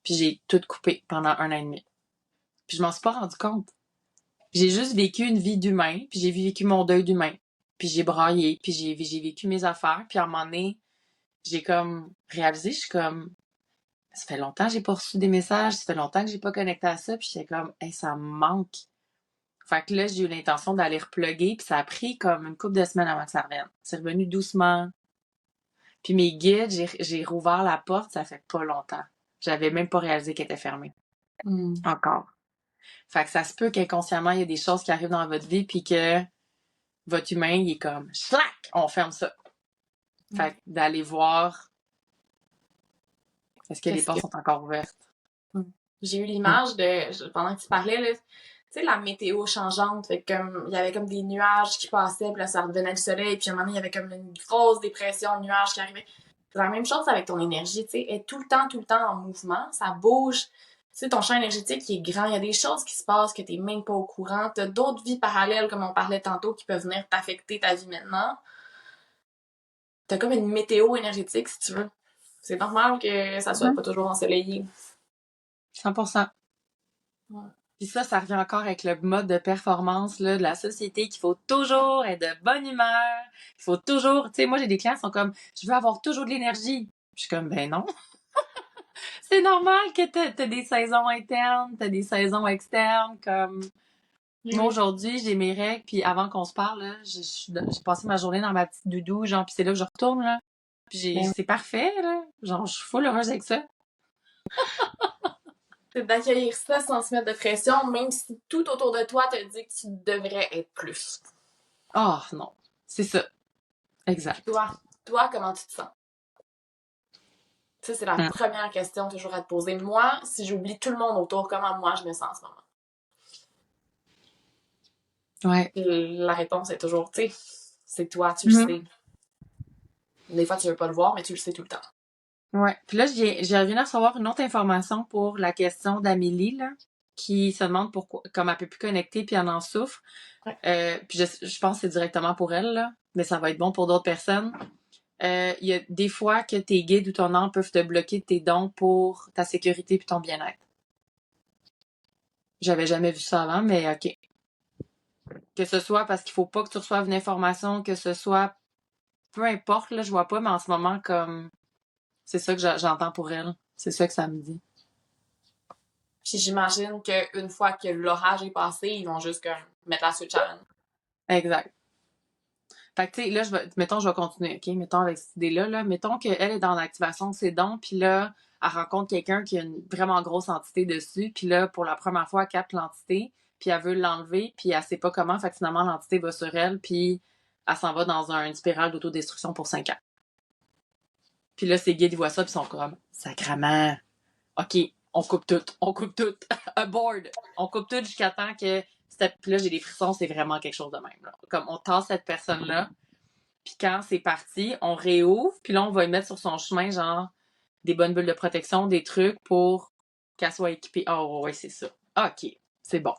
Puis j'ai tout coupé pendant 1 an et demi. Puis je m'en suis pas rendu compte. J'ai juste vécu une vie d'humain, puis j'ai vécu mon deuil d'humain. Puis j'ai braillé, puis j'ai vécu mes affaires. Puis à un moment donné, j'ai comme réalisé, je suis comme, ça fait longtemps que j'ai pas reçu des messages, ça fait longtemps que j'ai pas connecté à ça, puis j'étais comme, hey, ça me manque. Fait que là, j'ai eu l'intention d'aller repluguer, puis ça a pris comme une couple de semaines avant que ça revienne. C'est revenu doucement. Puis mes guides, j'ai rouvert la porte, ça fait pas longtemps. J'avais même pas réalisé qu'elle était fermée. Encore. Fait que ça se peut qu'inconsciemment, il y a des choses qui arrivent dans votre vie, puis que votre humain, il est comme, slack, on ferme ça. Fait que d'aller voir, est-ce que les portes sont encore ouvertes? J'ai eu l'image pendant que tu parlais, là, tu sais, la météo changeante, fait comme, il y avait comme des nuages qui passaient, puis là, ça revenait le soleil, puis à un moment donné, il y avait comme une grosse dépression, de nuages qui arrivait. C'est la même chose avec ton énergie, tu sais, elle est tout le temps en mouvement, ça bouge. Tu sais, ton champ énergétique, il est grand, il y a des choses qui se passent que t'es même pas au courant. T'as d'autres vies parallèles, comme on parlait tantôt, qui peuvent venir t'affecter ta vie maintenant. T'as comme une météo énergétique, si tu veux. C'est normal que ça soit pas toujours ensoleillé. 100%. Ouais. Puis ça revient encore avec le mode de performance là, de la société qu'il faut toujours être de bonne humeur. Il faut toujours... Tu sais, moi, j'ai des clients qui sont comme, je veux avoir toujours de l'énergie. Je suis comme, ben non. C'est normal que t'as des saisons internes, t'as des saisons externes, comme... Moi, aujourd'hui, j'ai mes règles, puis avant qu'on se parle, là, j'ai passé ma journée dans ma petite doudou, genre, puis c'est là que je retourne, là. Puis c'est parfait, là. Genre, je suis full heureuse avec ça. C'est d'accueillir ça sans se mettre de pression, même si tout autour de toi te dit que tu devrais être plus. Oh, non. C'est ça. Exact. Toi, comment tu te sens? Ça, c'est la première question toujours à te poser. Moi, si j'oublie tout le monde autour, comment moi je me sens en ce moment? Ouais. La réponse est toujours, tu sais, c'est toi, tu le sais. Des fois, tu veux pas le voir, mais tu le sais tout le temps. Ouais. Puis là, j'ai reviens à recevoir une autre information pour la question d'Amélie, là, qui se demande pourquoi, comme elle peut plus connecter puis elle en souffre. Ouais. Puis je pense que c'est directement pour elle, là, mais ça va être bon pour d'autres personnes. Il y a des fois que tes guides ou ton âme peuvent te bloquer tes dons pour ta sécurité puis ton bien-être. J'avais jamais vu ça avant, mais OK. Que ce soit parce qu'il faut pas que tu reçoives une information, que ce soit... Peu importe, là, je vois pas, mais en ce moment, comme... C'est ça que j'entends pour elle. C'est ça que ça me dit. Puis j'imagine qu'une fois que l'orage est passé, ils vont juste comme mettre la switch on. Exact. Fait que, tu sais, là, mettons, je vais continuer, OK? Mettons, avec cette idée-là, là. Mettons qu'elle est dans l'activation de ses dons, puis là, elle rencontre quelqu'un qui a une vraiment grosse entité dessus, puis là, pour la première fois, elle capte l'entité, puis elle veut l'enlever, puis elle sait pas comment, fait que finalement, l'entité va sur elle, puis elle s'en va dans une spirale d'autodestruction pour 5 ans. Puis là, ses guides, ils voient ça, puis ils sont comme, sacrement, OK, on coupe tout, aboard, on coupe tout jusqu'à temps que... Puis là, j'ai des frissons, c'est vraiment quelque chose de même, là. Comme, on tasse cette personne-là, puis quand c'est parti, on réouvre, puis là, on va y mettre sur son chemin, genre, des bonnes bulles de protection, des trucs pour qu'elle soit équipée. Oh, ouais, c'est ça. OK, c'est bon.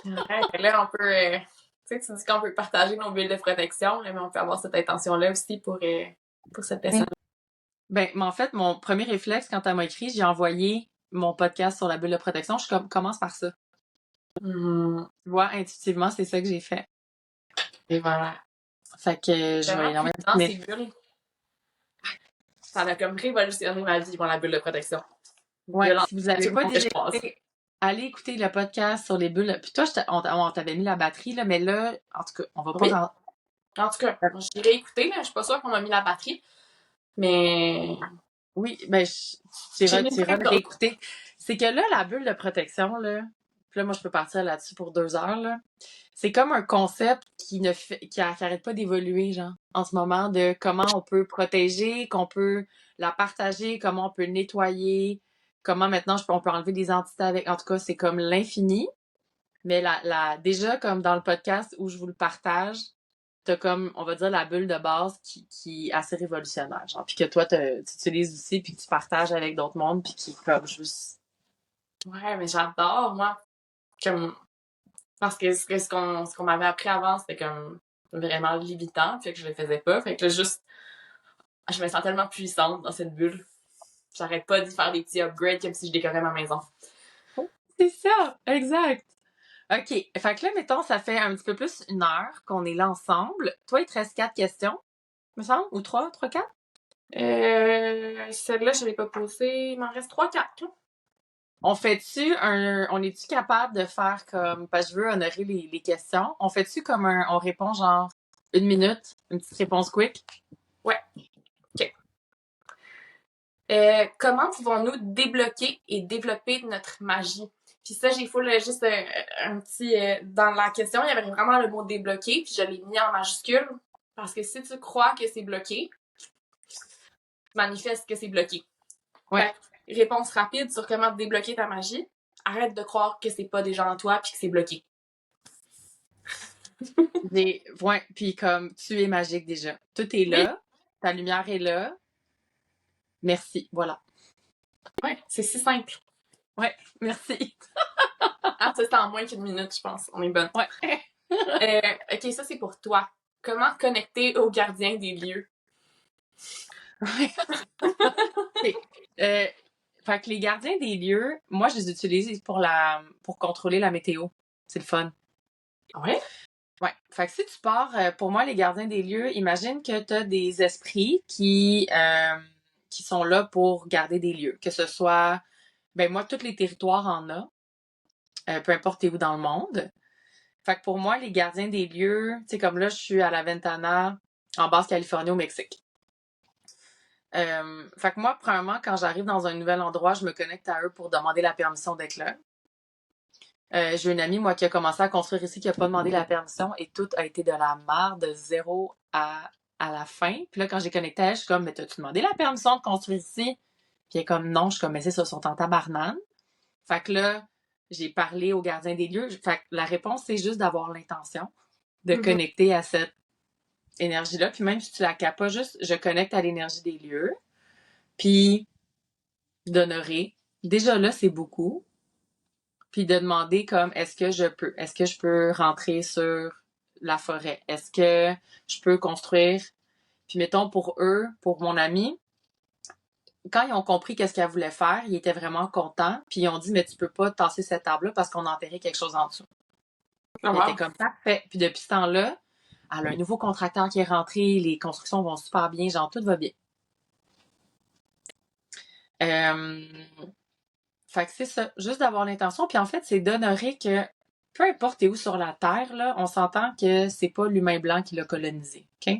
Ouais, là, on peut... tu sais, tu dis qu'on peut partager nos bulles de protection, là, mais on peut avoir cette intention-là aussi pour cette personne. Ben, mais en fait, mon premier réflexe, quand elle m'a écrit, j'ai envoyé mon podcast sur la bulle de protection. Je suis comme, commence par ça. Tu vois, intuitivement, c'est ça que j'ai fait. Et voilà. Fait que je vais vraiment puissant, ces bulles. Ça a comme révolutionné ma vie, la bulle de protection. Ouais, si vous n'avez pas déjà écouté, allez écouter le podcast sur les bulles. Puis toi, on t'avait mis la batterie, là, mais là, en tout cas, on va pas... En tout cas, j'ai réécouté, là, je suis pas sûre qu'on m'a mis la batterie, mais... Oui, ben, tu iras réécouter. C'est que là, la bulle de protection, là, puis là, moi, je peux partir là-dessus pour 2 heures, là. C'est comme un concept qui arrête pas d'évoluer, genre, en ce moment, de comment on peut protéger, qu'on peut la partager, comment on peut nettoyer, comment maintenant on peut enlever des entités avec. En tout cas, c'est comme l'infini. Mais déjà, comme dans le podcast où je vous le partage, t'as comme, on va dire, la bulle de base qui est assez révolutionnaire, genre, puis que toi, tu utilises aussi, puis que tu partages avec d'autres mondes, puis qui est comme juste... Ouais, mais j'adore, moi, comme... Parce que ce qu'on m'avait appris avant, c'était comme vraiment limitant, fait que je le faisais pas, fait que là, juste... Je me sens tellement puissante dans cette bulle. J'arrête pas d'y faire des petits upgrades comme si je décorais ma maison. C'est ça, exact. OK, fait que là, mettons, ça fait un petit peu plus 1 heure qu'on est là ensemble. Toi, il te reste 4 questions, me semble, ou 3, 4? Celle-là, je l'ai pas posée. Il m'en reste 3-4. On est-tu capable de faire comme, parce que je veux honorer les questions, on fait-tu comme on répond genre 1 minute, une petite réponse quick? Ouais. OK. Comment pouvons-nous débloquer et développer notre magie? Puis ça, j'ai juste un petit... dans la question, il y avait vraiment le mot débloquer, puis je l'ai mis en majuscule, parce que si tu crois que c'est bloqué, tu manifestes que c'est bloqué. Ouais. Fait que, réponse rapide sur comment débloquer ta magie. Arrête de croire que c'est pas déjà en toi puis que c'est bloqué. Ouais, puis comme tu es magique déjà. Tout est là, ta lumière est là. Merci, voilà. Ouais, c'est si simple. Ouais, merci. Ah, ça, c'est en moins qu'1 minute, je pense. On est bonne. Ouais. OK, ça, c'est pour toi. Comment connecter au gardien des lieux? Fait que les gardiens des lieux, moi, je les utilise pour contrôler la météo. C'est le fun. Ouais? Ouais. Fait que si tu pars, pour moi, les gardiens des lieux, imagine que tu as des esprits qui sont là pour garder des lieux. Que ce soit, ben moi, tous les territoires en ont, peu importe où dans le monde. Fait que pour moi, les gardiens des lieux, tu sais, comme là, je suis à la Ventana, en Basse-Californie, au Mexique. Fait que moi, premièrement, quand j'arrive dans un nouvel endroit, je me connecte à eux pour demander la permission d'être là. J'ai une amie, moi, qui a commencé à construire ici, qui a pas demandé la permission et tout a été de la merde de 0 à la fin. Puis là, quand j'ai connecté à elle, je suis comme, mais t'as-tu demandé la permission de construire ici? Puis elle est comme, non, je suis comme, mais c'est ça, sont en tabarnane. Fait que là, j'ai parlé au gardien des lieux. Fait que la réponse, c'est juste d'avoir l'intention de connecter à cette énergie-là. Puis même si tu la capes pas, juste, je connecte à l'énergie des lieux. Puis d'honorer. Déjà là, c'est beaucoup. Puis de demander comme est-ce que je peux rentrer sur la forêt? Est-ce que je peux construire? Puis mettons pour eux, pour mon ami, quand ils ont compris qu'est-ce qu'elle voulait faire, ils étaient vraiment contents. Puis ils ont dit, mais tu peux pas tasser cet arbre-là parce qu'on a enterré quelque chose en dessous. Ah, Il était wow. comme parfait. Puis depuis ce temps-là, elle a un nouveau contracteur qui est rentré, les constructions vont super bien, genre tout va bien. Fait que c'est ça, juste d'avoir l'intention. Puis en fait, c'est d'honorer que peu importe où sur la Terre, là, on s'entend que c'est pas l'humain blanc qui l'a colonisé. OK?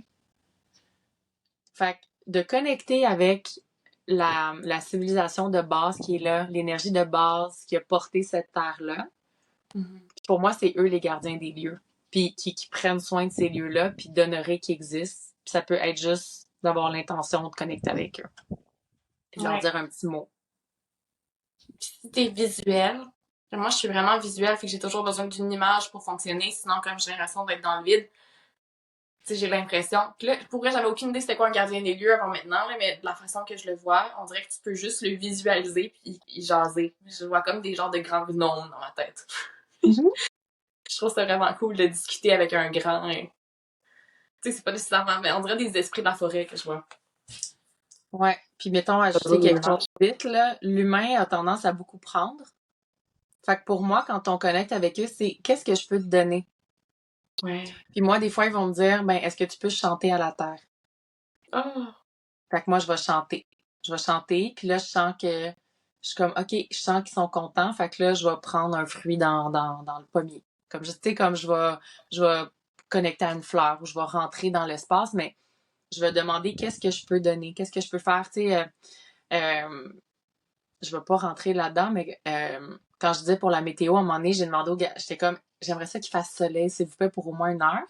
Fait que de connecter avec la civilisation de base qui est là, l'énergie de base qui a porté cette terre-là. Mm-hmm. Pour moi, c'est eux les gardiens des lieux. Puis qui prennent soin de ces lieux-là, puis d'honorer qu'ils existent. Puis ça peut être juste d'avoir l'intention de connecter avec eux. Puis de leur dire un petit mot. Puis si t'es visuel, moi je suis vraiment visuelle, fait que j'ai toujours besoin d'une image pour fonctionner, sinon comme j'ai l'impression d'être dans le vide. Tu sais, j'ai l'impression. Puis là, pour vrai, j'avais aucune idée c'était quoi un gardien des lieux avant maintenant, là, mais de la façon que je le vois, on dirait que tu peux juste le visualiser puis y jaser. Je vois comme des genres de grands gnomes dans ma tête. Mm-hmm. Je trouve ça vraiment cool de discuter avec un grand. Tu sais, c'est pas nécessairement, mais on dirait des esprits de la forêt que je vois. Ouais. Puis mettons, ajouter quelque chose vite, là. L'humain a tendance à beaucoup prendre. Fait que pour moi, quand on connecte avec eux, c'est qu'est-ce que je peux te donner? Ouais. Puis moi, des fois, ils vont me dire, ben, est-ce que tu peux chanter à la terre? Oh. Fait que moi, je vais chanter. Je vais chanter, puis là, je sens que je suis comme, OK, je sens qu'ils sont contents, fait que là, je vais prendre un fruit dans le pommier. Comme je sais, comme je vais connecter à une fleur ou je vais rentrer dans l'espace, mais je vais demander qu'est-ce que je peux donner, qu'est-ce que je peux faire, tu sais, je vais pas rentrer là-dedans, mais quand je disais pour la météo, à un moment donné, j'ai demandé au gars, j'étais comme, j'aimerais ça qu'il fasse soleil, s'il vous plaît, pour au moins 1 heure.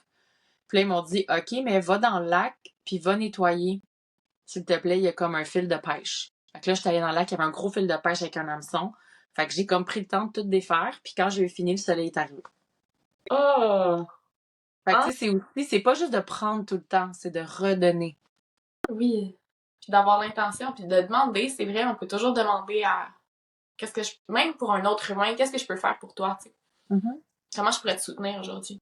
Puis là, ils m'ont dit, OK, mais va dans le lac, puis va nettoyer. S'il te plaît, il y a comme un fil de pêche. Fait que là, j'étais allée dans le lac, il y avait un gros fil de pêche avec un hameçon. Fait que j'ai comme pris le temps de tout défaire, puis quand j'ai eu fini, le soleil est arrivé. Oh. Fait que Ah, tu sais, c'est aussi, c'est pas juste de prendre tout le temps, c'est de redonner. oui. Puis d'avoir l'intention, puis de demander, c'est vrai, on peut toujours demander à qu'est-ce que je. Même pour un autre humain, qu'est-ce que je peux faire pour toi, tu sais. Mm-hmm. Comment je pourrais te soutenir aujourd'hui?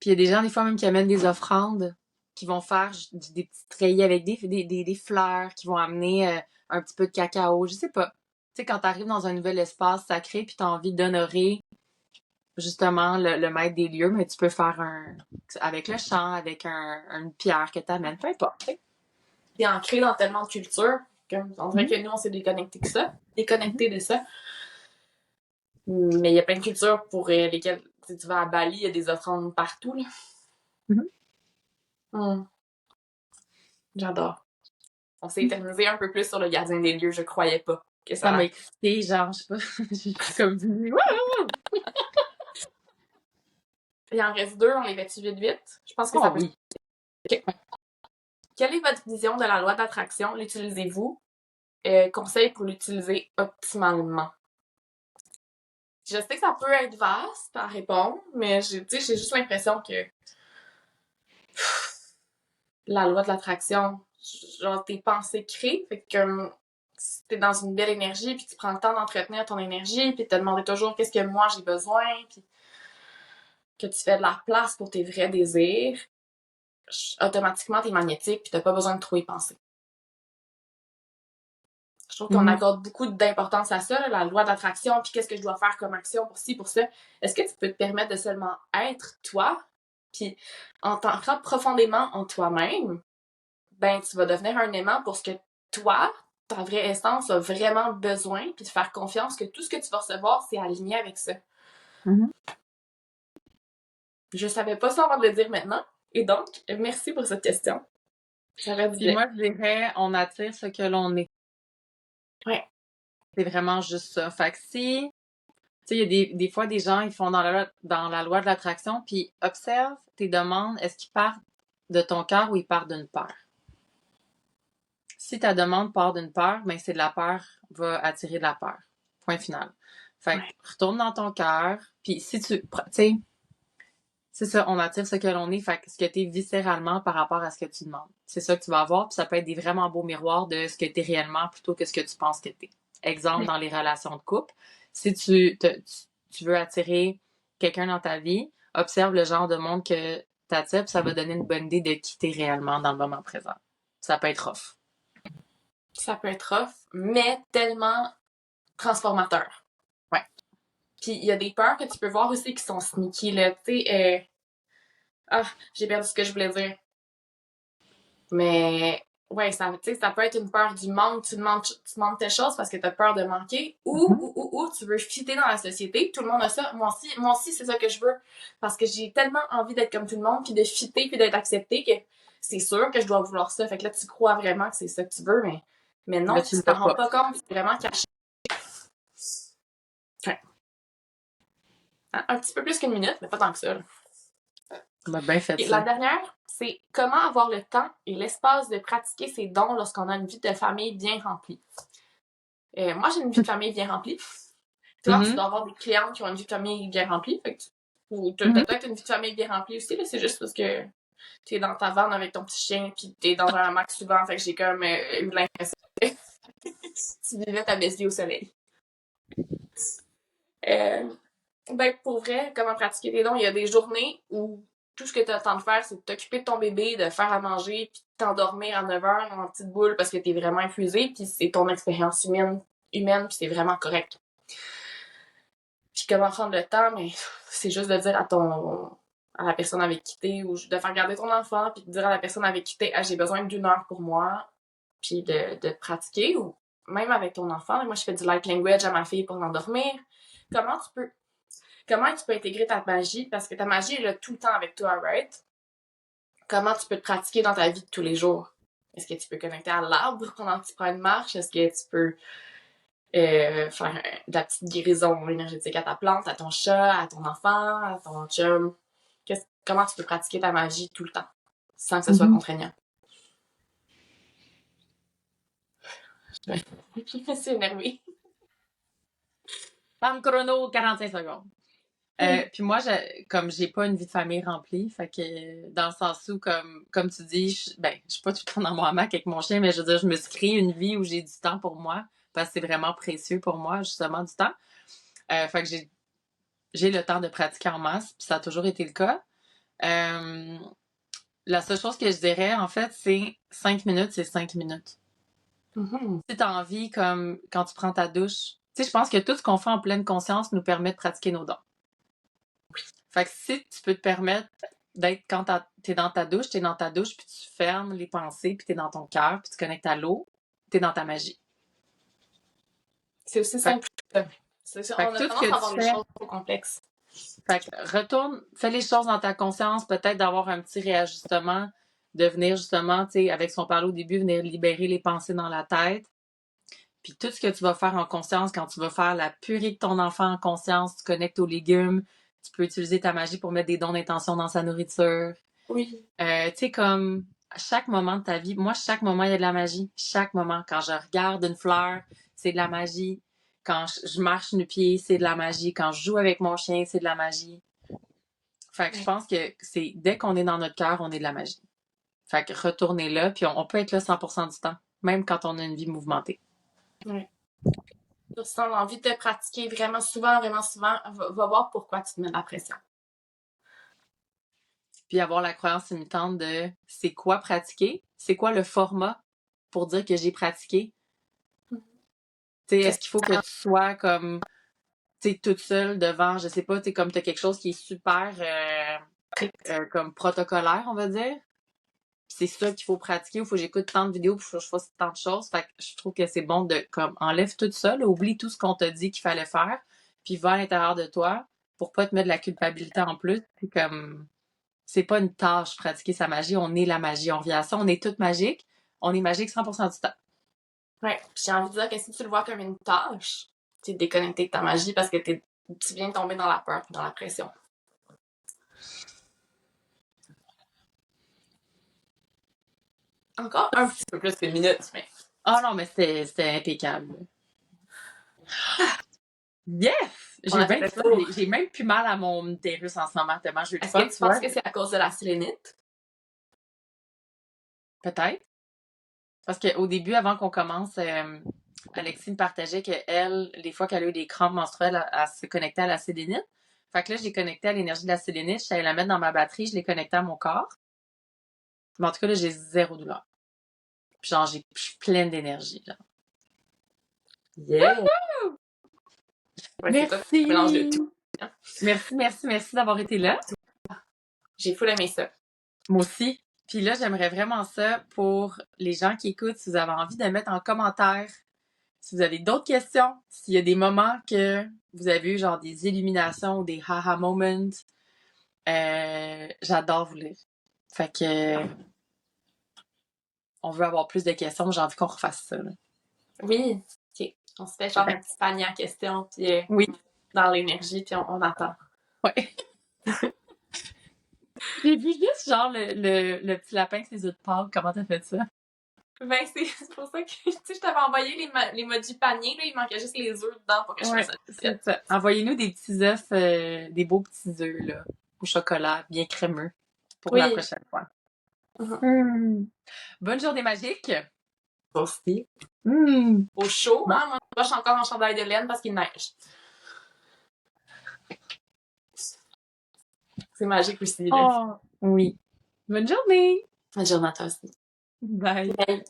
Puis il y a des gens, des fois, même qui amènent des offrandes, qui vont faire des petits treillis avec des fleurs, qui vont amener un petit peu de cacao, je sais pas. Tu sais, quand t'arrives dans un nouvel espace sacré, puis t'as envie d'honorer justement le maître des lieux, mais tu peux faire avec le chant, avec une pierre que t'amènes, peu importe. T'es ancré dans tellement de cultures, comme on dirait que nous, on s'est déconnecté de ça. Mais il y a plein de cultures pour lesquelles, si tu vas à Bali, il y a des offrandes partout, là. Mm. J'adore. On s'est éternisé un peu plus sur le gardien des lieux, je croyais pas que Ça m'a ça. excité, genre, je sais pas, j'ai comme dit, Il en reste 2, on les fait-tu vite vite? Je pense que ça oh peut. oui. Okay. Quelle est votre vision de la loi d'attraction? L'utilisez-vous? Conseil pour l'utiliser optimalement. Je sais que ça peut être vaste à répondre, mais j'ai juste l'impression que la loi de l'attraction, genre tes pensées créent, fait que si t'es dans une belle énergie, puis tu prends le temps d'entretenir ton énergie, puis de te demander toujours qu'est-ce que moi j'ai besoin, puis que tu fais de la place pour tes vrais désirs, automatiquement t'es magnétique, puis t'as pas besoin de trop y penser. Je trouve qu'on accorde beaucoup d'importance à ça, là, la loi d'attraction, puis qu'est-ce que je dois faire comme action pour ci, pour ça. Est-ce que tu peux te permettre de seulement être toi, puis en t'ancrant profondément en toi-même, ben tu vas devenir un aimant pour ce que toi, ta vraie essence, a vraiment besoin, puis de faire confiance que tout ce que tu vas recevoir, c'est aligné avec ça. Mm-hmm. Je savais pas ça avant de le dire maintenant, et donc, merci pour cette question. Ça va Puis moi, je dirais, on attire ce que l'on est. Ouais. C'est vraiment juste ça. Fait que si, tu sais, il y a des fois, des gens, ils font dans la loi de l'attraction, puis observe tes demandes, est-ce qu'ils partent de ton cœur ou ils partent d'une peur? Si ta demande part d'une peur, ben c'est de la peur va attirer de la peur. Point final. Fait que retourne dans ton cœur, puis si tu sais, c'est ça, on attire ce que l'on est, fait que ce que t'es viscéralement par rapport à ce que tu demandes. C'est ça que tu vas avoir, puis ça peut être des vraiment beaux miroirs de ce que t'es réellement plutôt que ce que tu penses que t'es. Exemple, dans les relations de couple, si tu veux attirer quelqu'un dans ta vie, observe le genre de monde que t'attires, puis ça va donner une bonne idée de qui t'es réellement dans le moment présent. Ça peut être rough. Ça peut être rough, mais tellement transformateur. Ouais. Puis il y a des peurs que tu peux voir aussi qui sont sneaky, là. Tu sais, j'ai perdu ce que je voulais dire. Mais ouais, ça peut être une peur du manque. Tu demandes telle chose parce que t'as peur de manquer. Ou tu veux fitter dans la société. Tout le monde a ça. Moi aussi, c'est ça que je veux. Parce que j'ai tellement envie d'être comme tout le monde, puis de fitter, puis d'être acceptée que c'est sûr que je dois vouloir ça. Fait que là, tu crois vraiment que c'est ça que tu veux, mais non, Là, tu tu le t'en fais rends pas. pas compte. C'est vraiment caché. Ouais. Un petit peu plus qu'une minute, mais pas tant que ça. Bien fait Et ça. la dernière, c'est comment avoir le temps et l'espace de pratiquer ses dons lorsqu'on a une vie de famille bien remplie. Moi, j'ai une vie de famille bien remplie. Toi, tu dois avoir des clientes qui ont une vie de famille bien remplie. Fait que ou t'as peut-être une vie de famille bien remplie aussi, là. C'est juste parce que t'es dans ta vanne avec ton petit chien pis t'es dans un hamac souvent. Fait que j'ai comme eu l'impression que tu vivais ta belle vie au soleil. Ben, pour vrai, comment pratiquer tes dons, il y a des journées où tout ce que tu as le temps de faire, c'est de t'occuper de ton bébé, de faire à manger, puis de t'endormir à 9 heures en petite boule parce que t'es vraiment épuisé, puis c'est ton expérience humaine puis c'est vraiment correct. Puis comment prendre le temps, mais c'est juste de dire à la personne avec qui t'es, ou de faire garder ton enfant, puis de dire à la personne avec qui t'es, ah, j'ai besoin d'une heure pour moi, puis de pratiquer, ou même avec ton enfant. Moi, je fais du light language à ma fille pour l'endormir. Comment tu peux intégrer ta magie, parce que ta magie est là tout le temps avec toi, right? Comment tu peux te pratiquer dans ta vie de tous les jours? Est-ce que tu peux connecter à l'arbre pendant que tu prends une marche? Est-ce que tu peux faire de la petite guérison énergétique à ta plante, à ton chat, à ton enfant, à ton chum? Comment tu peux pratiquer ta magie tout le temps sans que ce soit contraignant? Je me suis énervée. Femme chrono, 45 secondes. Puis moi, comme j'ai pas une vie de famille remplie, fait que dans le sens où, comme tu dis, je suis pas tout le temps dans mon hamac avec mon chien, mais je veux dire, je me suis créé une vie où j'ai du temps pour moi, parce que c'est vraiment précieux pour moi, justement, du temps. Fait que j'ai le temps de pratiquer en masse, puis ça a toujours été le cas. La seule chose que je dirais, en fait, c'est 5 minutes, c'est 5 minutes. Si t'as envie, comme quand tu prends ta douche, tu sais, je pense que tout ce qu'on fait en pleine conscience nous permet de pratiquer nos dons. Fait que si tu peux te permettre d'être quand t'es dans ta douche, puis tu fermes les pensées, puis t'es dans ton cœur, puis tu connectes à l'eau, t'es dans ta magie. C'est aussi Fait, simple que ça. fait On que a tout ce tendance que à tu avoir les fais, choses trop complexes. fait que retourne, fais les choses dans ta conscience, peut-être d'avoir un petit réajustement, de venir justement, tu sais, avec ce qu'on parlait au début, venir libérer les pensées dans la tête. Puis tout ce que tu vas faire en conscience, quand tu vas faire la purée de ton enfant en conscience, tu connectes aux légumes, tu peux utiliser ta magie pour mettre des dons d'intention dans sa nourriture. Oui. Tu sais, comme à chaque moment de ta vie, moi, chaque moment, il y a de la magie. Chaque moment. Quand je regarde une fleur, c'est de la magie. Quand je marche nu pied, c'est de la magie. Quand je joue avec mon chien, c'est de la magie. Fait que je pense que c'est dès qu'on est dans notre cœur, on est de la magie. Fait que retournez là, puis on peut être là 100% du temps, même quand on a une vie mouvementée. Ouais. Tu sens l'envie de te pratiquer vraiment souvent, va voir pourquoi tu te mets de la pression. Puis avoir la croyance limitante de c'est quoi pratiquer? C'est quoi le format pour dire que j'ai pratiqué? Tu sais, est-ce qu'il faut que tu sois comme, tu sais, toute seule devant, je sais pas, tu sais, comme t'as quelque chose qui est super comme protocolaire, on va dire. C'est ça qu'il faut pratiquer, il faut que j'écoute tant de vidéos, puis faut que je fasse tant de choses. Fait que je trouve que c'est bon de, comme, enlève tout ça, là, oublie tout ce qu'on t'a dit qu'il fallait faire, puis va à l'intérieur de toi pour pas te mettre de la culpabilité en plus. Puis comme, c'est pas une tâche pratiquer sa magie, on est la magie, on revient à ça, on est toutes magiques, on est magique 100% du temps. Ouais. Puis j'ai envie de dire que si tu le vois comme une tâche, tu es déconnecté de ta magie parce que tu viens de tomber dans la peur, dans la pression. Encore un petit peu plus qu'une minute, mais. Ah non, mais c'était impeccable. Yes! On J'ai a fait bien le du fun. tour. J'ai même plus mal à mon utérus en ce moment, tellement j'ai eu le Est-ce que fun, tu tu penses vois. que c'est à cause de la sélénite? Peut-être. Parce qu'au début, avant qu'on commence, Alexis me partageait qu'elle, les fois qu'elle a eu des crampes menstruelles, elle se connectait à la sélénite. Fait que là, j'ai connecté à l'énergie de la sélénite, je allée la mettre dans ma batterie, je l'ai connectée à mon corps. Mais en tout cas, là, j'ai zéro douleur. Puis genre, je suis pleine d'énergie, genre. Yeah! Ouais, c'est toi, un mélange de tout. Merci d'avoir été là. J'ai full aimé ça. Moi aussi. Puis là, j'aimerais vraiment ça pour les gens qui écoutent, si vous avez envie de mettre en commentaire, si vous avez d'autres questions, s'il y a des moments que vous avez eu genre des illuminations ou des haha moments, j'adore vous lire. Fait que on veut avoir plus de questions, j'ai envie qu'on refasse ça. Là. Oui, ok. On se fait genre un petit panier en question, puis Oui. dans l'énergie, puis on attend. Ouais. J'ai vu juste genre le petit lapin avec ses œufs de Pâques. Comment t'as fait ça? Ben, c'est pour ça que, tu sais, je t'avais envoyé les mots du panier, là, il manquait juste les œufs dedans pour que je fasse ça. C'est ça. Envoyez-nous des petits œufs, des beaux petits œufs, là, au chocolat, bien crémeux, pour la prochaine fois. Bonne journée magique! Aussi. Mm. Au chaud, hein? Moi, je suis encore en chandail de laine parce qu'il neige. C'est magique aussi, là. Oh, oui. Bonne journée! Bonne journée à toi aussi. Bye! Bye.